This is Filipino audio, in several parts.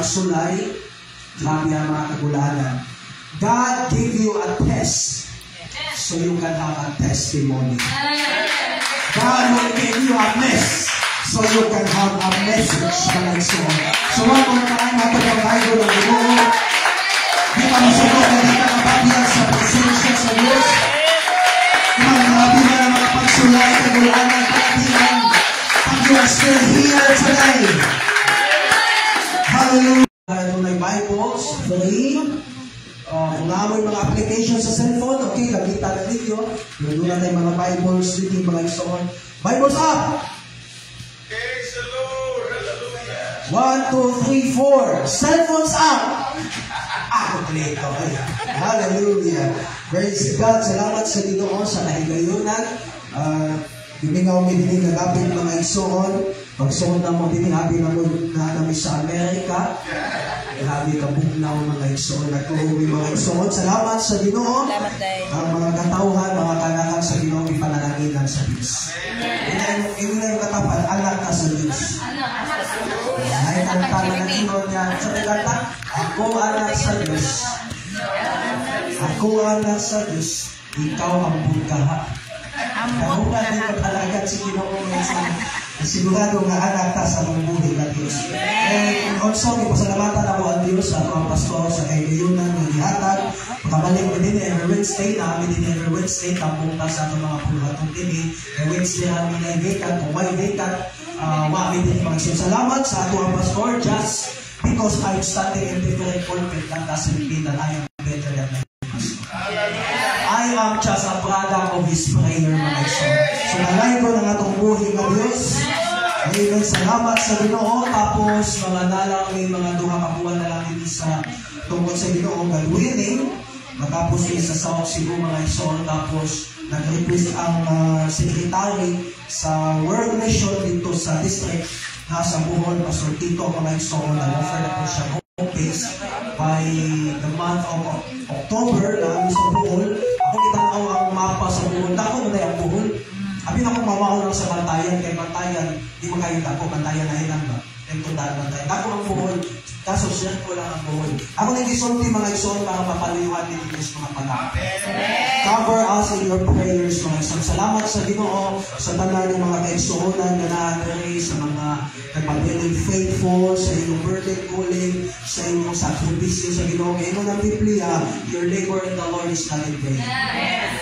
magsulay, grabe ang mga kagulanan. God gave you a test so you can have a testimony. God will give you a mess so you can have a message na nagsuon. So, wag mo na tayo matapag-idol ng Ginoo. Di pa masagot na di ka kapagyan sa presensya sa Diyos. Grabe na ang mga pagsulay, kagulanan, katihan. And you are still here today. Hallelujah. Kung may Bibles, free. Kung naman mga application sa cellphone, okay, nakita na ninyo. Doon na tayo mga Bibles, dito mga isoon. Bibles up! Praise the Lord! Hallelujah! 1, 2, 3, 4. Cellphones up! Kompleto. Hallelujah. Praise God. Salamat sa Ginoo sa kahigayunan. Bimingaw mi din kagapit mga igsoon. Pagsuon na mo din habi na mo na kami sa Amerika. Grabe ka bugnaw mga igsoon. Nagkuhuwi mga igsoon. Salamat sa Ginoo. Ang mga katauhan, mga kanakan sa Ginoo, ipanalaginan sa Diyos. Ino na yung katapan, anak ka sa Diyos. Ay, ang tama na Ginoo niya. Sa nagkata, ako anak sa Diyos. Ako anak sa Diyos. Ikaw ang bungkaha. Kaya nga din kapalagan si Ginoo ngayon. Sigurado nga anak ta sa mambuhi na Diyos. And also, ipasalamatan ako ang Diyos sa mga pastor sa kayayunan ng ihatag. Pagkabalik ko din every Wednesday, namin din every Wednesday, tapunta sa itong mga puluhatong TV. Every Wednesday namin ay vacant, kung may vacant, mamin din mag-isip. Salamat sa ato ang pastor, just because I'm standing in different pulpit, that doesn't mean that I am better than my pastor. I am just a product of His prayer, mga son. So, nalay ko ng atong buhay ng Diyos. Amen. Salamat sa Ginoo. Tapos, mga nalang may mga duha kabuhan na lang dito sa tungkol sa Ginoo. God willing. Matapos sa South Cebu, mga son. Tapos, nag-request ang secretary sa World Mission dito sa district nasa Bohol, Pastor Tito, mga son. Nag-offer na po siya home base by the month of October na sa Bohol. Ako kitanaw ang mapa sa Bohol. Dako na yung Bohol. Abin ako mamaon lang sa Bantayan, kay Bantayan, di makayita ko, Bantayan na ilan ba? Tentundaan Bantayan. Dako ang Bohol, kaso share ko lang ang Bohol. Ako nag-isulti mga ison para mapaluyuhan din Diyos mga panak. Cover us in your prayers, mga ison. Salamat sa Ginoo, sa tanan ng mga kaigsuunan na naanari, sa mga nagpabiling faithful, sa inyong birthday calling, sa inyong sakripisyo sa Ginoo. Ngayon ng Biblia, your labor in the Lord is not in vain.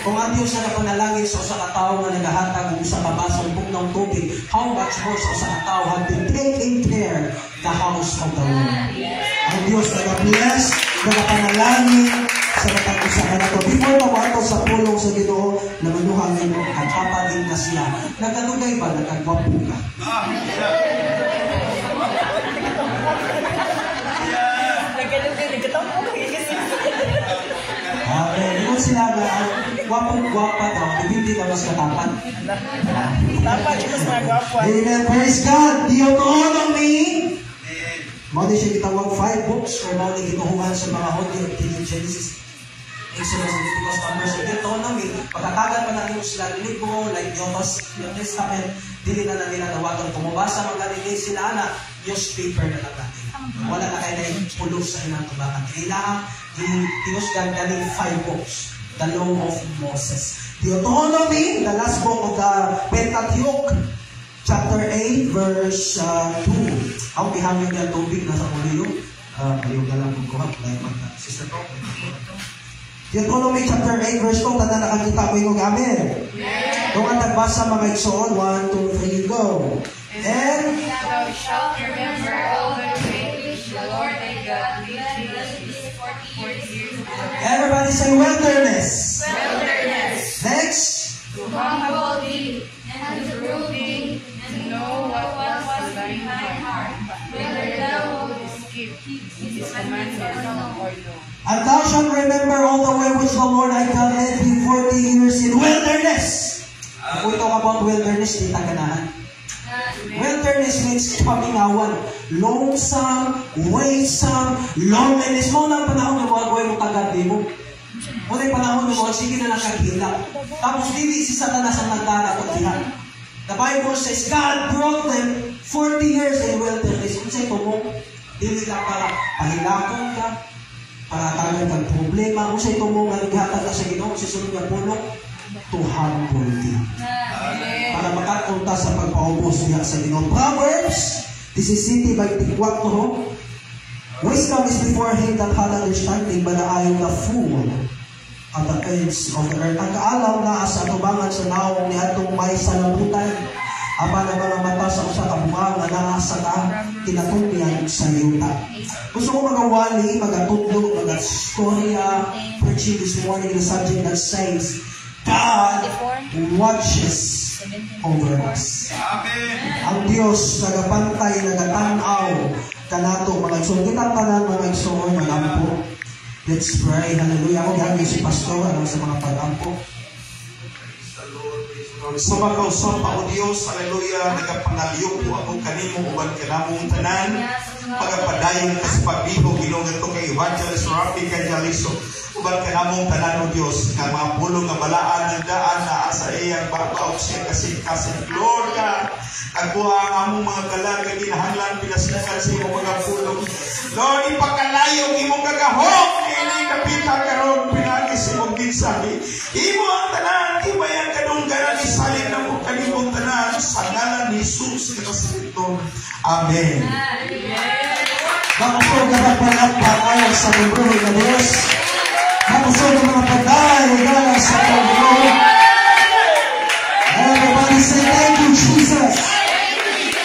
Kung ang Diyos na napanalangin sa usa ka tawo nga nagahatag og usa ka basong bugnaw tubig, how much more sa usa ka tawo have been taking care the house of the Lord. Ang Diyos nag-bless, nagapanalangin sa matang usa ka nato. Before mawato sa pulong sa Ginoo, namanuhangin mo kagpapagin na siya. Nagkadugay ba? Nagkagwapo ka? Amen. Sila na gwapong-gwapa daw, hindi ka mas katapat. Dapat yung mas mga gwapa. Amen. Praise God. Deuteronomy. Mawali siya kitawag 5 books or mawali kituhuman sa mga Holy of Genesis, Exodus, Leviticus, Numbers, and Deuteronomy. Pagkatagan pa natin sila libro, like New Testament, dili na nila nawagan. Kumubasa mga nilay sila na newspaper na lang natin. Wala na kayo na yung pulong sa inang tubakan. Kailangan tinusgan galing 5 books. The Law of Moses. Deuteronomy, the last book of the Pentateuch, chapter 8, verse 2. Ang pihangin niya tubig nasa kuliyo. Kayo na lang magkuha. Sister Pro. Deuteronomy chapter 8, verse 2. Tanda nakakita ko yung amen. Kung ang nagbasa mga igsoon, 1, 2, 3, go. And thou shalt remember all the way which the Lord thy God leadeth thee these 40 years. Everybody say wilderness. Wilderness. Next. To humble thee, and to prove thee, and to know what was in thine heart, whether thou wouldest keep his commandments or no. And thou shalt remember all the way which the Lord thy God led thee 40 years in wilderness. If we talk about wilderness, di taganahan. Wilderness means pamingawan. Lonesome, waysome, loneliness. Mo na panahon ng mga gawin mo tagadi mo. Mo na panahon ng mga sige na nakakita. Tapos dili si Satanas ang nagdana at dihan. The Bible says God brought them 40 years in wilderness. Kung sa'yo mo, Dili ka para pahilakon ka, para tagan kang problema. Kung sa ito mo malighatag ka sa Ginoo, sisunod nga puno, to humble thee. Para makakunta sa pagpaubos niya sa Ginoo. Proverbs 17:24. Wisdom is before him that had understanding, but the eye of the fool at the ends of the earth. Ang kaalam na sa atubangan sa naong ni atong may salabutan. Aba na mga mata sa usa ka bunga nga naa sa kinatungyan sa yuta. Gusto ko magawali, magatudlo, magastorya, preaching this morning the subject that says, God watches over us. Ang Diyos nagapantay, nagatanaw kanato mga igsoon. Kitang tanan mga igsoon, magampo. Let's pray. Hallelujah. Ako gagawin si Pastor alam sa mga pagampo. Sa mga kausap ako Diyos, hallelujah, nagapangaliyo po ako kanimo uban kanamong tanan, pagapadayon ka sa pagbihog, Ginoo nga kay Evangelist Rafi Cajaliso, uban kanamong tanan o Diyos, ka mga pulong nga balaan ng daan na asa iyang babaw siya kasi Lord ka, agwa ang among mga kalag nga ginahanglan pinasikan sa iyong mga pulong. Lord, ipakalayong imong kagahong, ini kapita karon pinagis imong mensahe. Imo ang tanan, ibayang kadunggaran ni salin na po kanimong tanan sa ngalan ni Jesus Kristo. Amen. Makusog na magpalakpak sa libro ng Diyos. Makusog na mga pagdahil sa libro. Everybody say thank you, Jesus.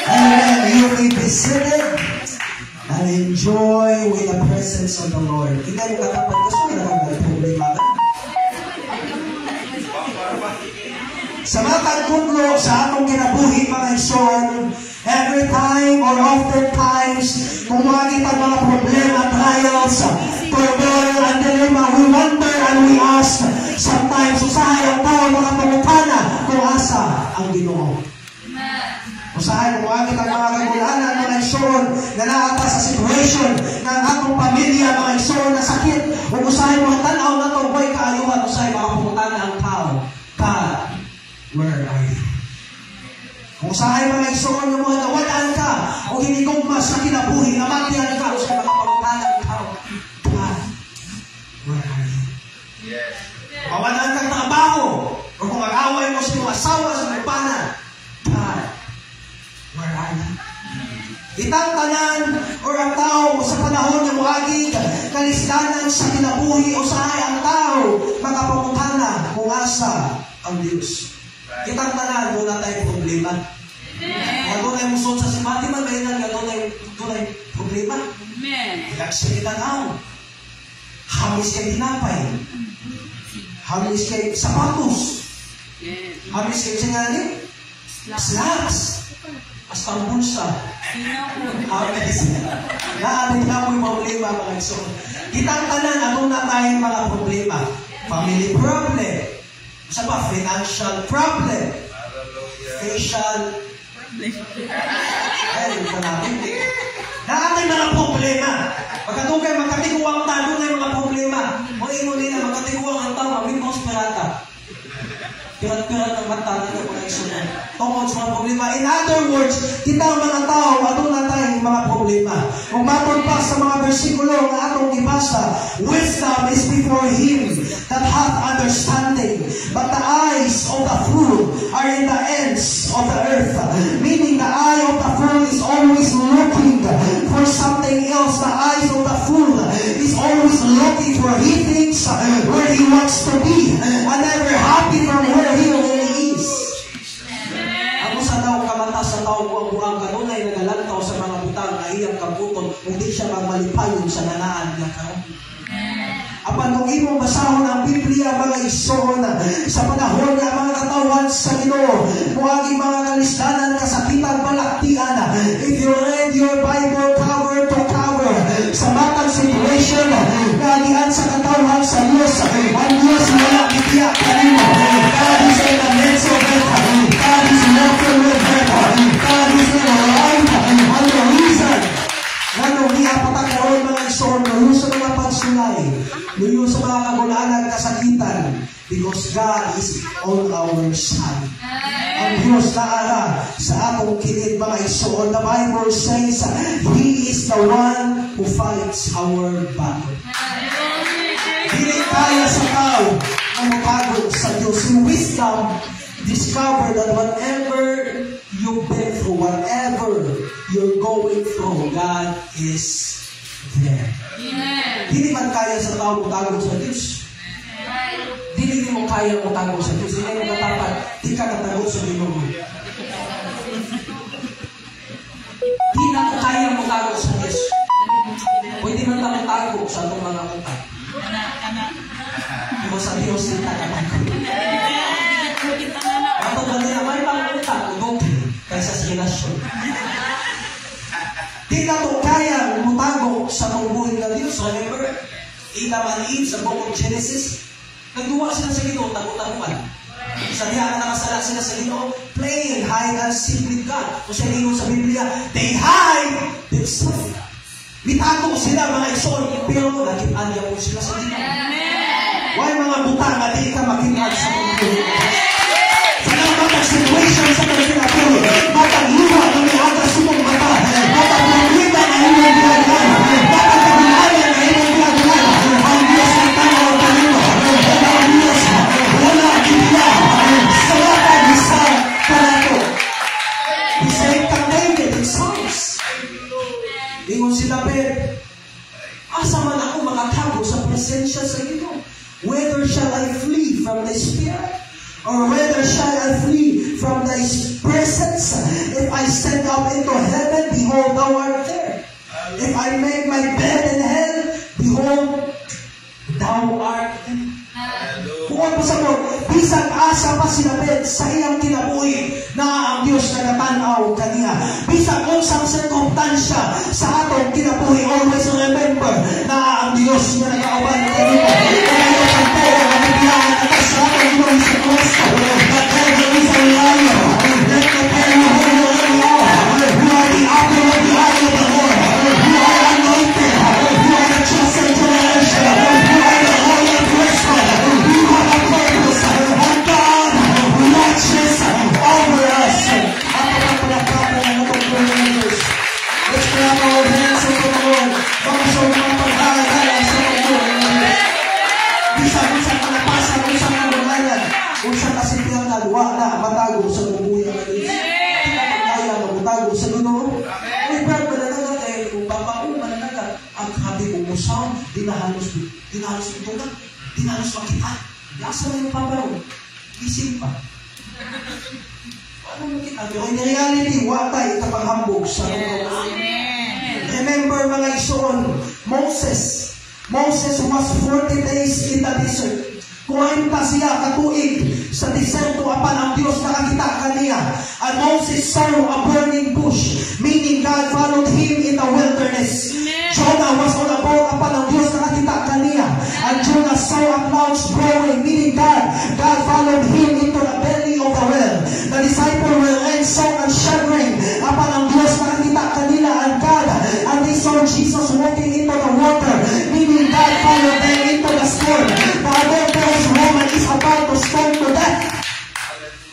And you may be seated and enjoy with the presence of the Lord. Hindi mo katapat gusto na lang problema ka. Sa mga pagkuklo sa atong kinabuhi mga igsoon, every time or often times, kung makikita mga problema, trials, turmoil, and dilemma, we wonder and we ask, sometimes usahay ang tao mga pangutana kung asa ang Ginoo. Usahay kung makikita mga kagulanan mga igsoon na naata sa situation ng atong pamilya mga igsoon na sakit, kung usahay mga tanaw na itong boy kaayuhan, usahay mga pangutana ang tao. God, where are you? Kung saan mga igsoon ng mga nawalaan ka o hinigugma sa kinabuhi, namatihan ka o sa mga pagpapalang ka, God, where are you? Yes. Mawalaan kang trabaho o kung mag-away mo sa mga asawa sa mga pana, God, where are you? Itang tanan o ang tao sa panahon ng muagig, kalisdanan sa kinabuhi o sahay ang tao, magpaputana kung asa ang Diyos. Kitang tanan, doon na tayong problema. Doon na yung musod sa simati man, may nang doon na yung problema. Nagsalita na. Hamis kay tinapay. Hamis kay sapatos. Hamis kay singanin. Slacks. Hasta ang bulsa. Hamis. Naanin na mo yung problema, mga igsoon. Kitang tanan, doon na tayong mga problema. Family problem. Sa ba? Financial problem. Facial problem. Ay, ito natin. Nakatay mga problema. Pagkatugay, magkatiguang talo na yung mga problema. O imo nila, magkatiguang ang tao, may konspirata. Pirat-pirat ang mata na mga isunod. Tungkol sa mga problema. In other words, kita ang mga tao, atong na tayong mga problema. Kung matod pa sa mga versikulo na atong ibasa, wisdom is before him that hath understanding, but the eyes of the fool are in the ends of the earth. Meaning the eye of the fool is always looking for something else. The eyes of the fool is always looking for he thinks where he wants to be, and never happy from where he really is. Ako sa tao kamata sa tao ko ang buang kanunay nagalantaw sa mga butang na iyang kabuton kung di siya magmalipayon sa nanaan niya karon. Apan kung imong basahon ang Biblia mga igsoon sa panahon nga mga katawan sa Ginoo, muagi mga kalisdanan kasakitan balaktian. If you read your Bible cover to cover sa matang situation kalian sa katawan sa Diyos, ang Diyos wala bitiya kanimo. God is in the midst of it. God is working with it. God is in our life. And the reason, ano niya Pagkakaroon mga igsoon, luyo sa mga pagsulay, luyo sa mga kagulaan, kasakitan, because God is on our side. Ang Diyos naara sa atong kilid mga igsoon. The Bible says, He is the one who fights our battle. Hindi kaya sa tao ang magbago sa Diyos. Yung wisdom, discover that whatever you've been through, whatever you're going through, God is there. Hindi man kaya sa tao magbago sa Diyos. Hindi mo kaya magbago sa Diyos. Hindi mo katapat, di ka katago sa Ginoo. Hindi na kaya magbago sa Diyos. Pwede man tayo tago sa itong mga utak. Kung sa Diyos kita katago. Ato ba nila may pangutak ugok kaysa sa relasyon. Di na ito kaya mutago sa pangbuhin ng Diyos. Remember, Adam and Eve sa book of Genesis, nagduwa sila sa Ginoo, tago-taguan. Sa diya na nakasala sila sa Ginoo, playing hide and seek with God. Kung siya liyo sa Biblia, they hide themselves. Mitago sila mga igsoon, pero naging-anya po sila sa Ginoo. Why mga buta nga di ka makinag sa pangbuhin? Matang situation sa kanila po. Matang luwa na may agas sumong mata. Matang pagwita na ilang ginagawa. Matang kabilayan na ilang ginagawa. Ang Diyos ay tanaw ang kanino. Ang Diyos wala kibila. Sa lahat isa parato. Isa yung kang-David in Psalms. Ingon sila Pedro, asa man ako makatago sa presensya sa iyo? Whether shall I flee from the Spirit? Or whether shall I flee from thy presence? If I send up into heaven, behold, thou art there. If I make my bed in hell, behold, thou art there. Kung po sa mo, bisag asa pa sinapit sa iyang kinabuhi na ang Diyos na natanaw kaniya. Bisag unsang sirkumtansya sa atong kinabuhi, always remember na ang Diyos na nagkauban kaniya. Kaya ang pera na biglaan at sa atong Diyos sa Kristo. That heaven is a liar. Let the tell you who you really are. You are the apple of the eye of the Lord. You are anointed. You are the chosen generation. You are the holy person. You have a purpose. And God watches over us. Let's clap our hands unto the Lord. Vamos a una pagkakala sa Panginoon. Bisa-bisa panapasan, usang nangulayan, usang kasipiyang nagawa na matago sa bubuhay ng Diyos. Hindi naman kaya magtago sa Ginoo. May brad mananagat eh, kung babaong mananagat, ang habi kong musang, dinahalos ito na, dinahalos makita. Lasa na yung paparoon. Isip pa. Ano mo kita? Pero in reality, watay kapaghambog sa Ginoo. Remember mga igsoon, Moses was 40 days in the desert. Kumainta siya katuig sa deserto apan ang Diyos nakakita kaniya. And Moses saw a burning bush, meaning God followed him in the wilderness. Jonah was on a boat apan ang Diyos nakakita kaniya. And Jonah saw a clouds growing, meaning God followed him into the belly of the well. The disciples were in song and shivering apan ang Diyos nakakita kanila and they saw Jesus walking into the water, meaning God followed them into the storm. The adulterous woman is about to stone to death.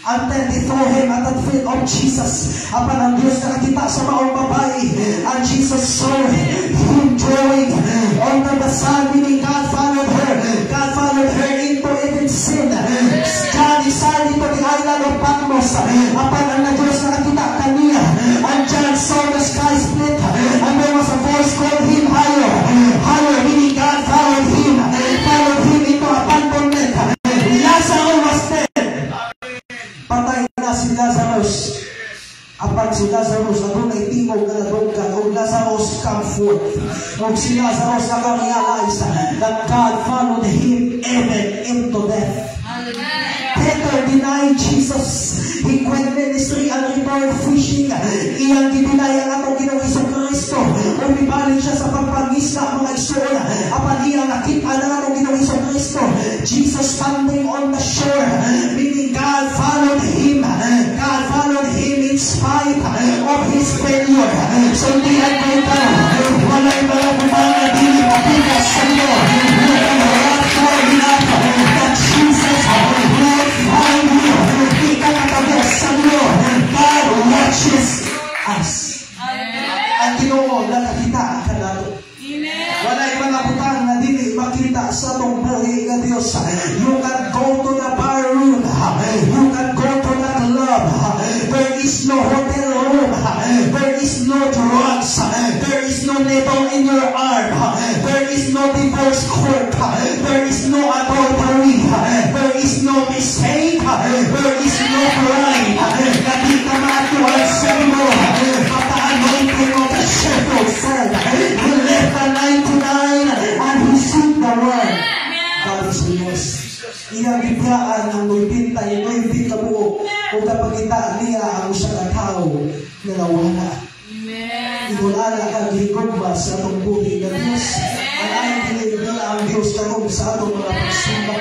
And then they throw him at the feet of Jesus. Apan ang Diyos nakakita sa maong babae. And Jesus saw him drawing onto the sand, meaning God followed her. God followed her into even sin. John decided to the island of Patmos. Apan ang Diyos nakakita kaniya. And John saw the sky split. And there was a voice called him higher. Higher, meaning God followed him into abandonment. Lazarus was dead. Patay na si Lazarus. Apan si Lazarus na doon ay tingog na nadunggan. O Lazarus come forth. O si Lazarus nakarealize that God followed him even into death. Peter denied Jesus. He quit ministry and returned fishing. Iyang gidinay ang atong Ginoong Kristo. Umibalik siya sa pagpangisda mga igsoon. Apan iyang nakita na atong Ginoong Kristo. Jesus standing on the shore, meaning God followed him. God followed him in spite of his failure. So hindi ang kaita, wala'y mga ipakita sa itong buhay nga Diyos. You can go to the bar room. You can go to the club. There is no hotel room. There is no drugs. There is no needle in your arm. There is no divorce court. There is no adultery. There is no mistake. There is no crime. Hindi ka matuwag sa imo. Pata-anointing of the shepherd said, He left the 99 and He sought the one. God is Diyos. Iyang bibiyaan ng nuybintay, nuybit ka buo. O kapagita niya ang isang tao na nawala. Iwala ka gigugma sa itong buhay ng Diyos. Ang ayang pinibila ang Diyos karong sa itong mga pagsimba.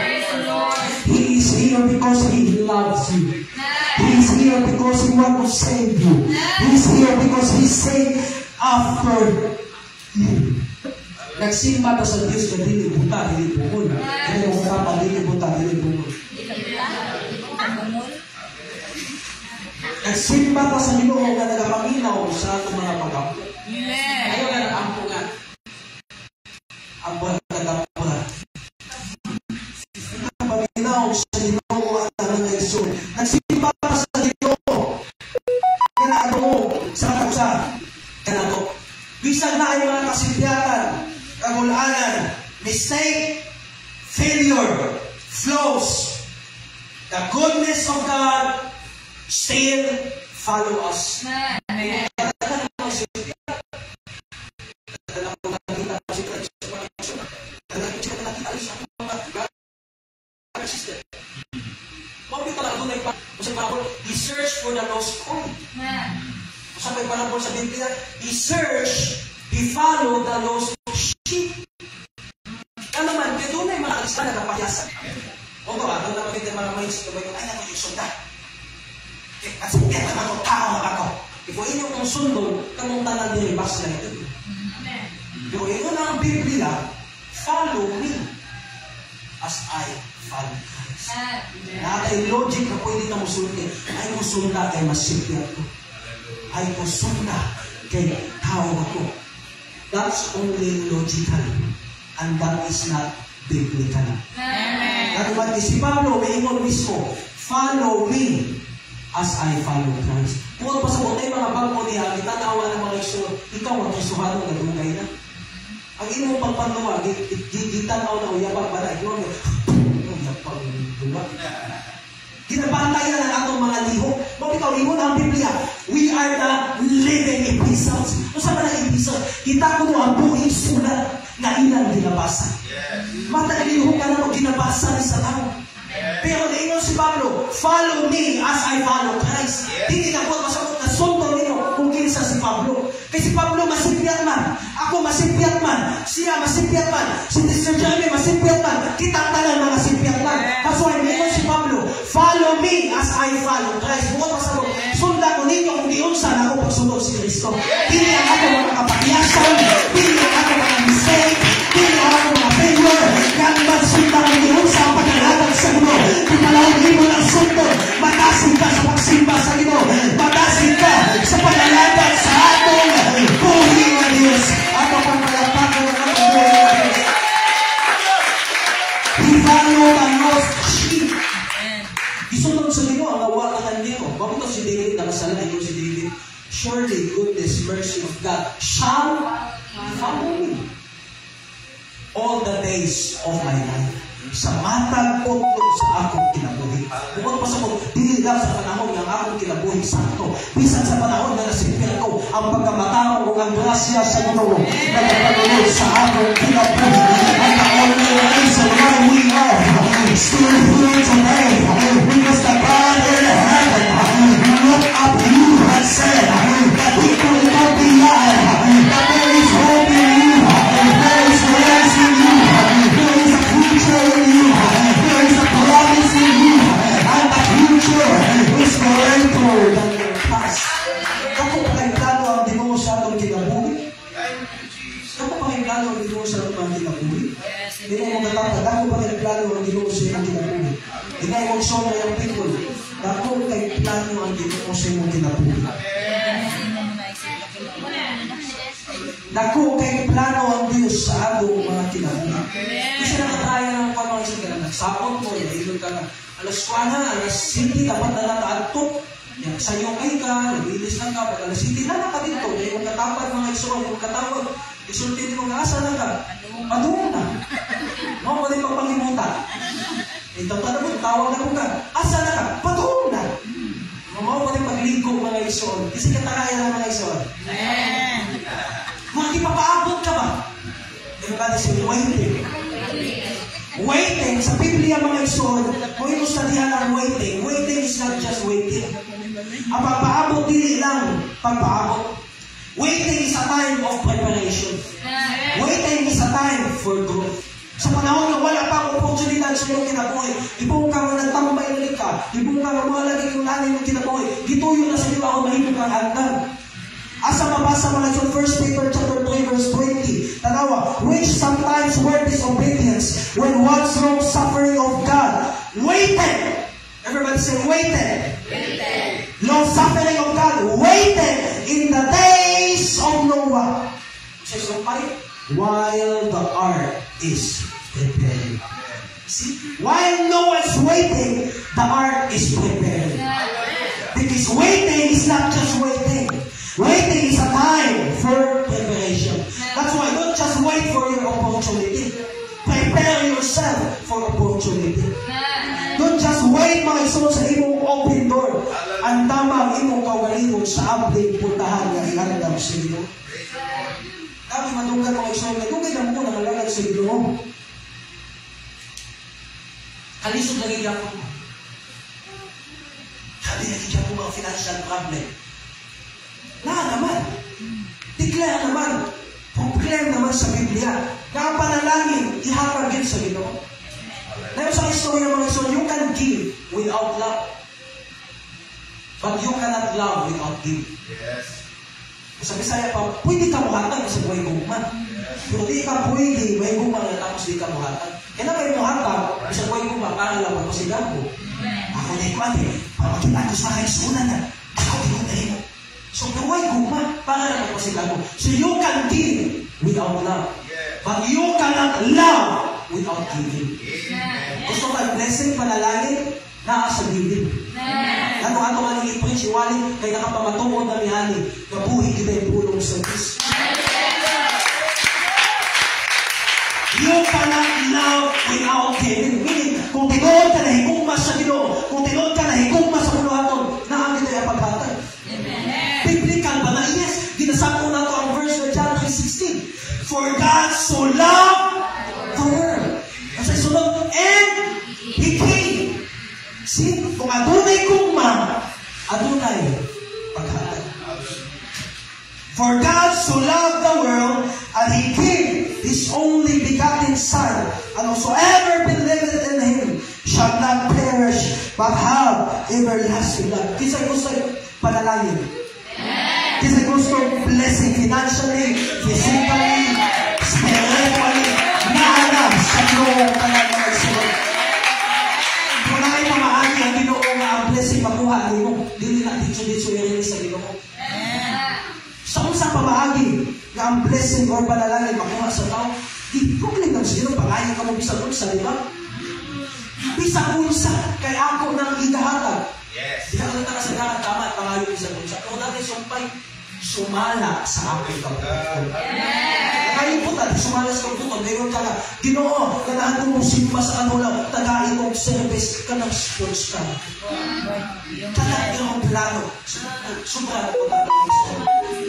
He is here because He loves you. He is here because He wants to save you. He is here because He saved after you. Nagsimba ka sa Diyos na dili buta, dili bukol. Kaya kung kapag dili buta, dili bukol. Nagsimba ka sa Ginoo nga nagapaminaw sa atong mga pagkapo. Ayaw nga nag-ampo nga. Ang buwan nag-ampo. Nagapaminaw sa Ginoo at ang nag-isun. Nagsimba ka sa Ginoo. Ganado sa kaksa. Ganado. Bisag na ay mga kasibyatan, kagulanan, mistake, failure, flaws. The goodness of God still follow us. Amen. He searched for the lost coin. Sabi pa lang po sa Biblia, he searched, he followed the lost sheep. Ano naman, kaya doon ay mga alista na napayasan. O ba, doon naman yung mga mains, ay naman yung sunda. Kasi kaya naman ako, tao na ako. Ikaw inyong kong sundol, kamong talang nilibas na ito. Pero yun ang Biblia, follow me as I follow Christ. Nakatay logic na pwede na musulti. Ay musunda kay masipyat ko. Ay musunda kay tao ako. That's only logical. And that is not biblical. At si Pablo, may ingon mismo, follow me as I follow Christ. Kung pa sa butay mga bago niya, itanawa ng mga iso, ikaw ang kisuhan mo na dungay na. Ang imong pagpanduwa, gitanaw na uyabang ba na, ikaw ang uyabang duwa. Ginabantay na ng atong mga liho. Kung ikaw, ingon ang Biblia, we are the living epistles. Kung saan ba ng epistles? Kita ko mo ang buhay sulat na ilang ginabasa. Mataliliho ka na mo ginabasa ni sa tao. Pero naingon si Pablo, follow me as I follow Christ. Hindi na po masabot na sundo ninyo kung kinsa si Pablo. Kasi si Pablo masipyat man. Ako masipyat man. Siya masipyat man. Si Mr. Jeremy masipyat man. Kita talang mga masipyat man. That's why naingon si Pablo, follow me as I follow Christ. Bukod masabot, sunda ko ninyo kung diunsa na ako pagsunod si Kristo. Hindi ako mga kapakiyasan. Hindi ako mga mistake. Hindi ako mga failure. Kaya ba't sunda ko diunsa ang pagkalaban sa Ginoo? Kung malawin mo ng sundo, matasig ka sa pagsimba sa Ginoo. Matasig ka sa pagkalaban sa atong buhay ng Diyos. Ako pang malapakan ng atong buhay ng Diyos. He followed the lost sheep. Isunod sa Ginoo ang awakan niyo. Bakit ito si David, nakasalan ito si David? Surely goodness, mercy of God shall follow me all the days of my life. Sa matang utlo sa akong kinabuhi. Bukod pa sa mo, dili lang sa panahon ng akong kinabuhi santo. Bisan sa panahon na nasipil ko, ang pagkamatao o ang grasya sa Ginoo na nagpagulod sa akong kinabuhi. And the only reason why we are still here today, because the God in heaven looked up you and said that He could not be lied, that there is hope in you, there is grace in you, there is a future in you, there is a promise in you, and the future is greater than your past. Kako pa kayong plano ang Ginoo sa atong kinabuhi? Kako pa kayong plano ang Ginoo sa atong kinabuhi? Hindi mo matatapad. Kako pa kayong plano ang Ginoo sa atong kinabuhi? Hindi mo sobra yung people. Kako kayong plano ang Ginoo sa atong kinabuhi? Dako kay plano ang Diyos sa atong mga kinabuhi. Kasi nakataya ng pamangsin ka na nagsapon mo, ilog ka na. Alas 4, alas 7, dapat na nakaantok. Yan, sayokay ka, nag-ilis lang ka, pag alas 7 na ka dito. Kaya magkatapad mga isurong, magkatawag, isulti mo nga, asa na ka? Padung na. No, pwede pagpangimutan. Ito pa naman, tawag na ko ka, asa na ka? Padung na. Mamaw pwede paglingkong mga isurong. Kasi katakaya lang mga isurong. Mga di papaabot ka ba? Everybody say, waiting. Waiting, sa Biblia mga isurong, kung ito studihan ang waiting, waiting is not just waiting. Ang pagpaabot, dili lang pagpaabot. Waiting is a time of preparation. Waiting is a time for growth. Sa panahon na wala pang oportunidad sa iyong kinabuhi, ibong ka nga nagtambay na ka, ibong ka nga mga lagi yung lalim ng kinabuhi, gituyo na sa iyo ako mahimong kang hagdan. Asa mabasa mo lang sa 1 Peter chapter 3 verse 20, tanawa, which sometimes were disobedience when once long suffering of God waited. Everybody say waited. Long suffering of God waited in the days of Noah. Says while the ark is preparing. See, while Noah is waiting, the ark is preparing. Because waiting is not just waiting. Waiting is a time for preparation. That's why don't just wait for your opportunity. Prepare yourself for opportunity. Don't just wait mga iso sa imong open door. Ang tamang imong kawalingon sa abling puntahan nga ihandam sa iyo. Kami madunggan mga iso na dugay na mo na malagay sa Ginoo. Kalisod lagi ako. Sabi lagi ako mga financial problem. Naman. Declare naman. Proclaim naman sa Biblia. Kapanalangin, iharagin sa Ginoo. Dahil sa istorya mga iso, you can give without love. But you cannot love without give. Yes. Sa Bisaya pa, pwede ka muhatag sa buhay gugma. Pero di ka pwede, buhay gugma na tapos di ka muhatag. Kaya na kayo muhatag, sa buhay gugma, para lang magpasigaw ko. Ako na ikuan eh, para makita ko sa kaisunan na, ako ikunin mo. So, buhay gugma, para lang magpasigaw ko. So, you can give without love. But you cannot love without giving. Gusto ka blessing, panalangin, naa sa giving. Ano nga nang i-preach, iwalin, kaya nakapamatungon na mihani, nabuhi kita yung pulong sa Diyos. You cannot love without giving. Meaning, kung tinood ka na higugma sa Ginoo, kung tinood ka na higugma sa buluhaton, naan ito yung paghatag. Biblical ba na? Yes, ginasako na ito ang verse ng John 3:16. For God so loved the world. Kasi sunod, and He came. See, kung adunay gugma, adunay paghatag. For God so loved the world, and He gave His only begotten Son, and whosoever believeth in Him shall not perish, but have everlasting life. Kisay gusto panalangin. Kisay gusto blessing financially, physically, spiritually, naanap sa Ginoo talaga magsunod. Kung na kayo mamaagi ang Ginoo nga ang blessing makuha mo, dili na dito i-release sa Ginoo. Sa unsang pamaagi nga ang blessing or panalangin makuha sa tao, i-proclaim lang sa Ginoo, pag-ayaw ka mo bisag unsa, di ba? Bisag unsa, kay ako nang igahatag. Yes. Di ka kalata ka sa gahat, tama at pangayo bisag unsa. Kung natin sumpay, sumala sa aking kabuton. Kayo po tayo, sumala sa kabuton. Mayroon ka nga, Ginoo, ganahan mo simpa sa kanula, tagain mong service ka ng sports ka. Kaya yung plano, sobra na po tayo.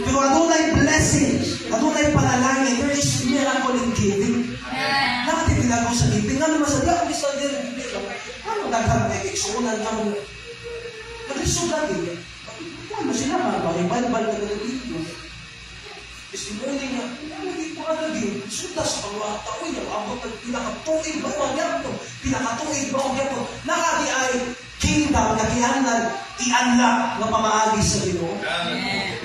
Pero adunay blessing, adunay panalangin, there is miracle in giving. Nakati pinagaw sa giving, ano masabi ako, bisa din, ano nagkakasunan ka mo? Nagkasunan din. Ano sila mga bal-bal na dito? Kasi mo hindi nga, hindi pa ka naging, suda sa pangwata ko yung abot ng pinakatuig ba ang yapo? Pinakatuig ba ang yapo? Nakati ay kingdom na kihanan, i-unlock na pamaagi sa Ginoo.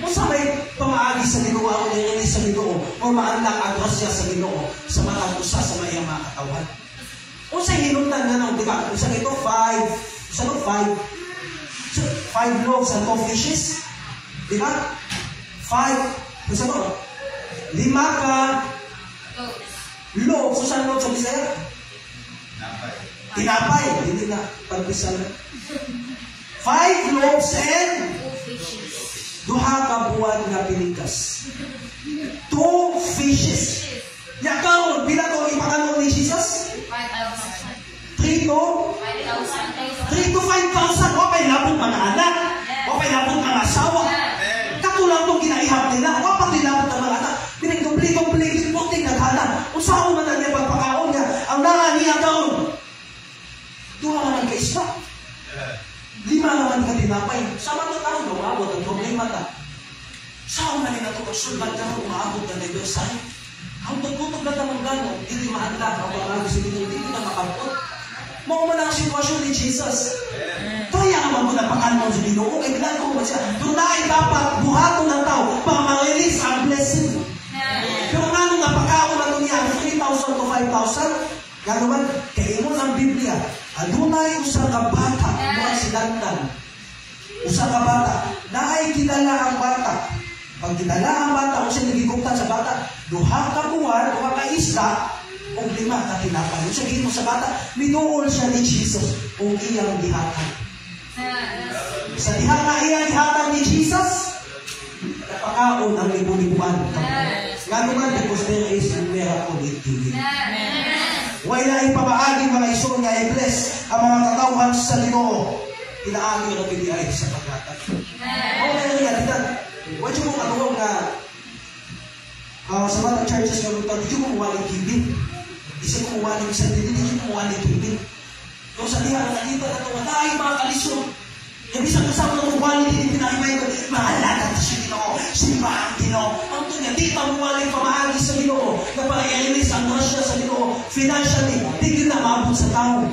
Kung sa may pamaagi sa Ginoo, ako nilinis sa Ginoo, o ma-unlock ang grasya sa Ginoo, sa mga usa sa may mga katawan. Kung sa hinuntan na nang, di ba? Kung sa ito, 5 loaves and 2 fishes. Di ba? 5, kung sa ito, 5 ka loaves loaves. Saan loaves sa Bisaya? Tinapay. Hindi na. Pagpisal na. 5 loaves and duha ka buwan nga pinikas. 2 fishes. Ya karon, pila ko ipakanon ni Jesus? 3 to 5,000. O pa'y labot mga anak. O pa'y labot mga asawa. Katulang itong ginaihap nila. O pa'y labot ng mga anak. Pinagdubli-dubli, puting naghanan. Kung saan man niya pagpakaon niya, ang nara niya karon. Duha naman ka isla. 5 naman ka tinapay. Sama na taon, umabot ang problema ta. Saan na rin ito kasulban ka umabot na anibersary? Ang tugtog na tamang gano'n, hindi mahanda ang pag-agos dito, hindi na makapot. Mao man ang sitwasyon ni Jesus. Kaya naman mo na pakanon sa Ginoo, kaya ginagawa mo siya. Doon na ay dapat buhaton ng tao para ma-release ang blessing. Pero nga nung napakaon na ito niya, 3,000 to 5,000, gano'n, kaya mo ng Biblia, adunay usa ka bata, mga silantan. Usa ka bata, naay kilala ang bata. Pag kilala ang bata, kung siya nagigugtan sa bata, duha ka buwan, duha ka isla, o 5 ka tinapay. Kung siya gino sa bata, minuol siya ni Jesus o iyang dihatan. Sa diha nga iyang dihatan ni Jesus, napakaon ang libu-libuan. Nga naman, because there is a miracle in giving. Wala ipabaagi mga iso nga i-bless ang mga katawhan sa Ginoo. Inaagi na piniyay sa pagkatan. O meron nga, ditan, huwag yung mga kaluwag nga sa mga churches nga lutan, hindi yung kumuha ng giving. Isa kumuha ng isang hindi yung kumuha ng giving. Kung sa diha, nakita na ito, wala ay mga kalisod. Yung isang kasama na kumuha ng hindi pinakimay ko, mahalaga sa Ginoo, simbahan Ginoo. Ang ito nga, di pa kumuha ng pamaagi sa Ginoo, na para i-release ang grasya sa Ginoo, financially, tigil na maabot sa tao.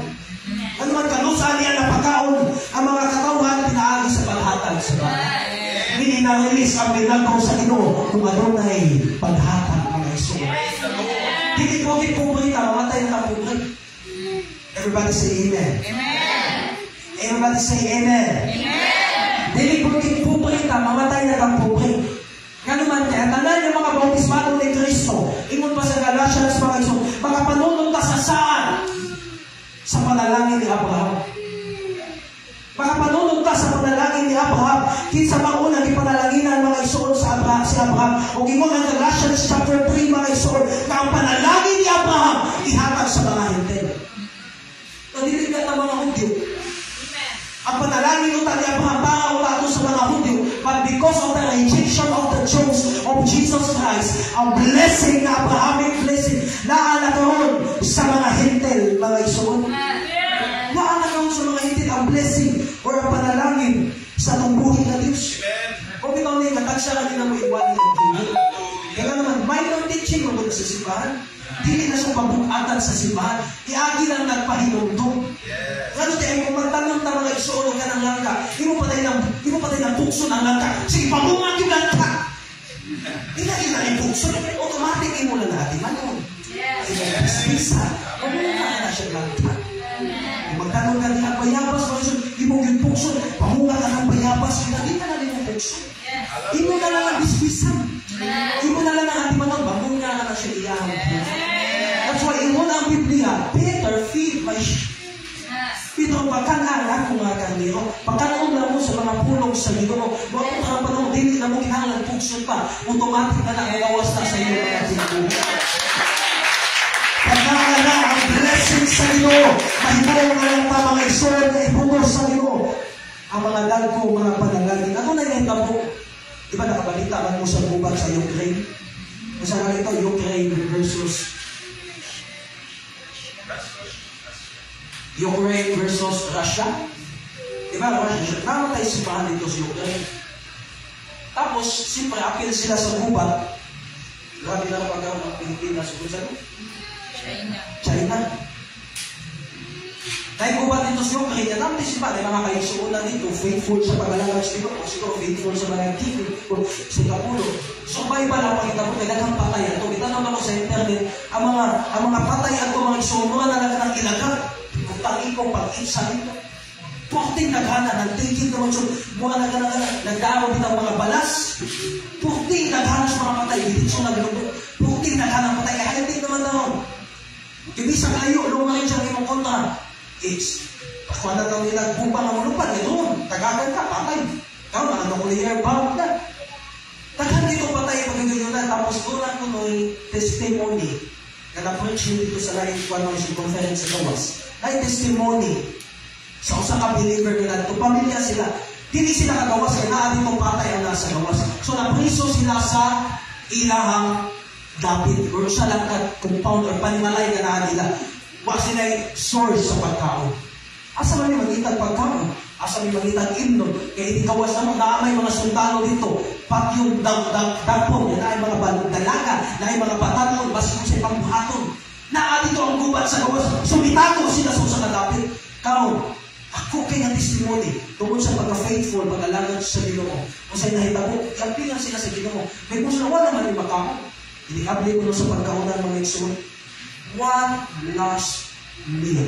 Ano man kalusa niya na pagkaon, ang mga katawhan, pinaagi sa paghatag sa bahay. Hindi na-release ang milagro sa Ginoo kung ano na paghatag mga iso. Dikit-dikit po kita, mamatay na kapulit. Everybody say amen. Everybody say amen. Dikit-dikit po kita, mamatay na kapulit. Nga naman kaya, tanan yung mga bautismado ni Kristo, ingon pa sa Galatians mga iso, makapanunod ka sa saan? Sa panalangin ni Abraham. Makapanunod ka sa panalangin ni Abraham. Kinsa mauna ipanalaginan mga isuon sa si Abraham. O ingon ang Galatians chapter 3 mga isuon na ang panalangin ni Abraham ihatag sa mga hintel. Nandiligat ng mga Hudyo. Ang panalangin ni Abraham para utato sa mga Hudyo. But because of the rejection of the Jews of Jesus Christ, ang blessing na Abrahamic blessing naanakaroon sa mga hintel mga isuon. Naanakaroon sa mga hintel ang blessing or ang panalangin sa tumbuhin na Diyos. O bitaw niya, katagsa ka din na mo iwan niya ang tingin. Kaya naman, minor teaching mo sa simbahan. Dili na siya pabukatan sa simbahan. Iagi lang nagpahinundong. Ano tayo, kung magtanong na mga isuon ka ng langka, hindi mo patay ng bukso ng langka. Sige, pamungat yung langka. Hindi na yung bukso. Automatic mo na natin. Ano? Bisa. Pamungat na siya langka. Magtanong ka ng bayabas, ibong yung bukso, pamungat ka ng bayabas, hindi ka na rin yung bukso. Imo na lang ang bisbisan. Imo na lang ang atimanon, pamungat ka na siya iyang. That's why, imo na ang Biblia, better feed my sheep. Pero pagkanaan ko mga kanino, pagkanoon na mo sa mga pulong sa Ginoo, huwag mo ka panong dili na mo kinahanglan pugson pa, automatic na nangagawas na sa iyo mga Ginoo. Pagkaan na ang blessing sa Ginoo, mahibong na lang pa mga isuon na ibungos sa Ginoo. Ang mga dagko, mga panalangin, ano na yung tabo? Diba nakabalita man mo sa gubat sa Ukraine? Kung saan na ito, Ukraine versus Russia. Diba, Russia? Namatay simbahan dito sa Ukraine. Tapos, siyempre, apil sila sa gubat. Grabe na pagkaroon ng Pilipinas. China. Dahil gubat dito sa Ukraine, yan naman simbahan. Ay mga kalisuunan dito, faithful sa pag-alaga sa Ginoo, siguro faithful sa mga king, sa Kapulo. So, may pala pakita mo, kailangan patay ato. Itanong ako sa internet, ang mga patay ato, mga isuon, mga nalaga ng ilagak. Kung pag-ikaw, pag-ipsa nito. Puting naghana, nagtigil naman siya, mga nagdaro din ang mga balas. Puting naghana sa mga patay, hindi siya nagluto. Puting naghana patay, kaya hindi naman naman. Ibisang layo, lumarin siya ng imong kontra. It's, pakuha na daw nila, bumba nga mulupad, doon, tagagan ka, patay. Ikaw, mga nuclear bomb na. Tagan dito patay pagkagayunan, tapos doon ko no'y testimony na na-preach dito sa laing conference sa gawas. Ay testimony sa usa ka believer nila, ito pamilya sila. Dili sila kagawas, kaya naabit itong patay ang nasa gawas. So napriso sila sa ilahang dapit, or sa lang compound, or panimalay na naan nila. Wa sila source sa pagkaon. Asa man yung magitag pagkaon? Asa may magitan imnon, kaya ikawas naman, naamay mga sundalo dito, pag yung dagpon, na ay mga dalaga, na ay mga pataton, basta sa ibang buhaton. Naa dito ang gubat sa gawas, sumitago sila sa kadapit. Kaon, ako kay nga testimony, tungkol sa pagka-faithful, pag-alangan sa Ginoo. Kung sa'yo nahitabo, kampingan sila sa Ginoo. May kung sila wala man yung makaon. Inikabli ko sa pagkaunan mga iksun, one last meal.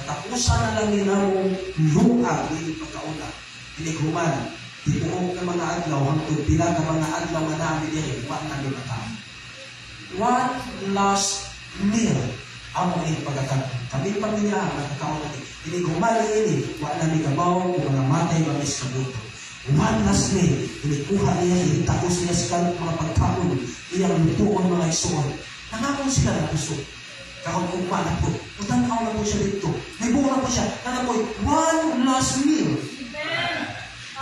Katapusan na lang ninamong lungag ng pagkauna. Pinighuman, tibuong ng mga adlaw, hangtod pila ng mga adlaw na namin din, wala namin matao. One last meal ang mga pagkakaroon. Kami pamilya, magkakaroon natin. Pinighuman na ini, wala namin kabaw, kung mga matay, mga iskabuto. One last meal, pinikuha niya, hinitapos niya sa mga pagkaroon, iyang lutuon mga isuon. Nangakong sila na puso. Kahon kung na po. Utanaw na po siya dito. May bunga na po siya. Na po, one last meal.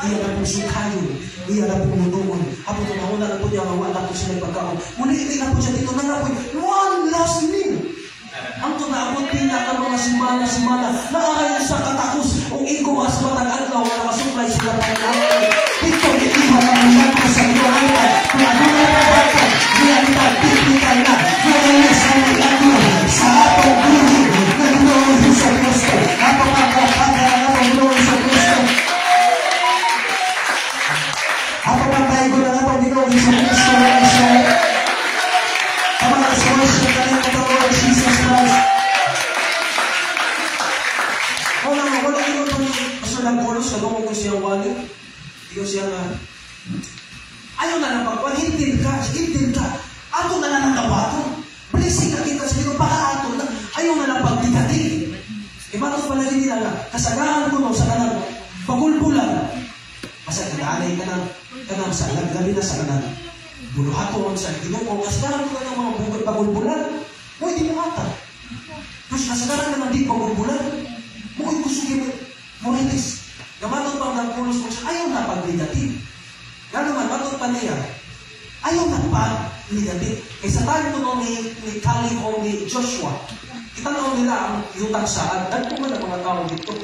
Iya na po sukayon. Iya na po nudoon. Apo ito na na po niya. Wala po sila pagkaon. Muli na po siya dito. Na po, one last meal. Ang tunabot niya ang mga simana. Naakaya sa katakos. Kung ikaw as matag-adlaw, wala masuklay sila pagkaon. Dito, ikihan ang mga sa iyo. Kung ano na pagkaon, realidad, tipikan na. Kaya sa mga sa atong buhay na Ginoong sa Kristo. Apapagkakaya na ang Ginoong sa Kristo. Apapagkaya ko na ang Ginoong sa Kristo na isa. Ang mga worship na ng Lord Jesus Christ. Wala ino itong Pastor Lampolos, nagawag ko siyang wali. Ikaw siya nga, ayaw na lang pagkuhan, hintin ka. Ato na lang ang gawato. Blessing na kita sa Diyos, baka ato na, ayaw na lang pagbigatin. Ibato pala din nila na, kasagahan ko no, sa kanang pagulbulan. Basta nag-aanay ka ng sa gabi na sa kanang buluhaton, sa Ginoo, kasagahan ko na ng mga bugod pagulbulan. Mo, hindi mo ata. Tapos kasagahan ka ng di pagulbulan. Mo, ikusugi mo rinis. Gamatong pang nagpulos mo siya, ayaw na pagbigatin. Gano'n man, matong pa niya, ayaw na pagbigatin. Kaysa tayo ito ni Caleb o ni Joshua, itanong nila ang yutang saad. Dahil po man ang mga tao dito.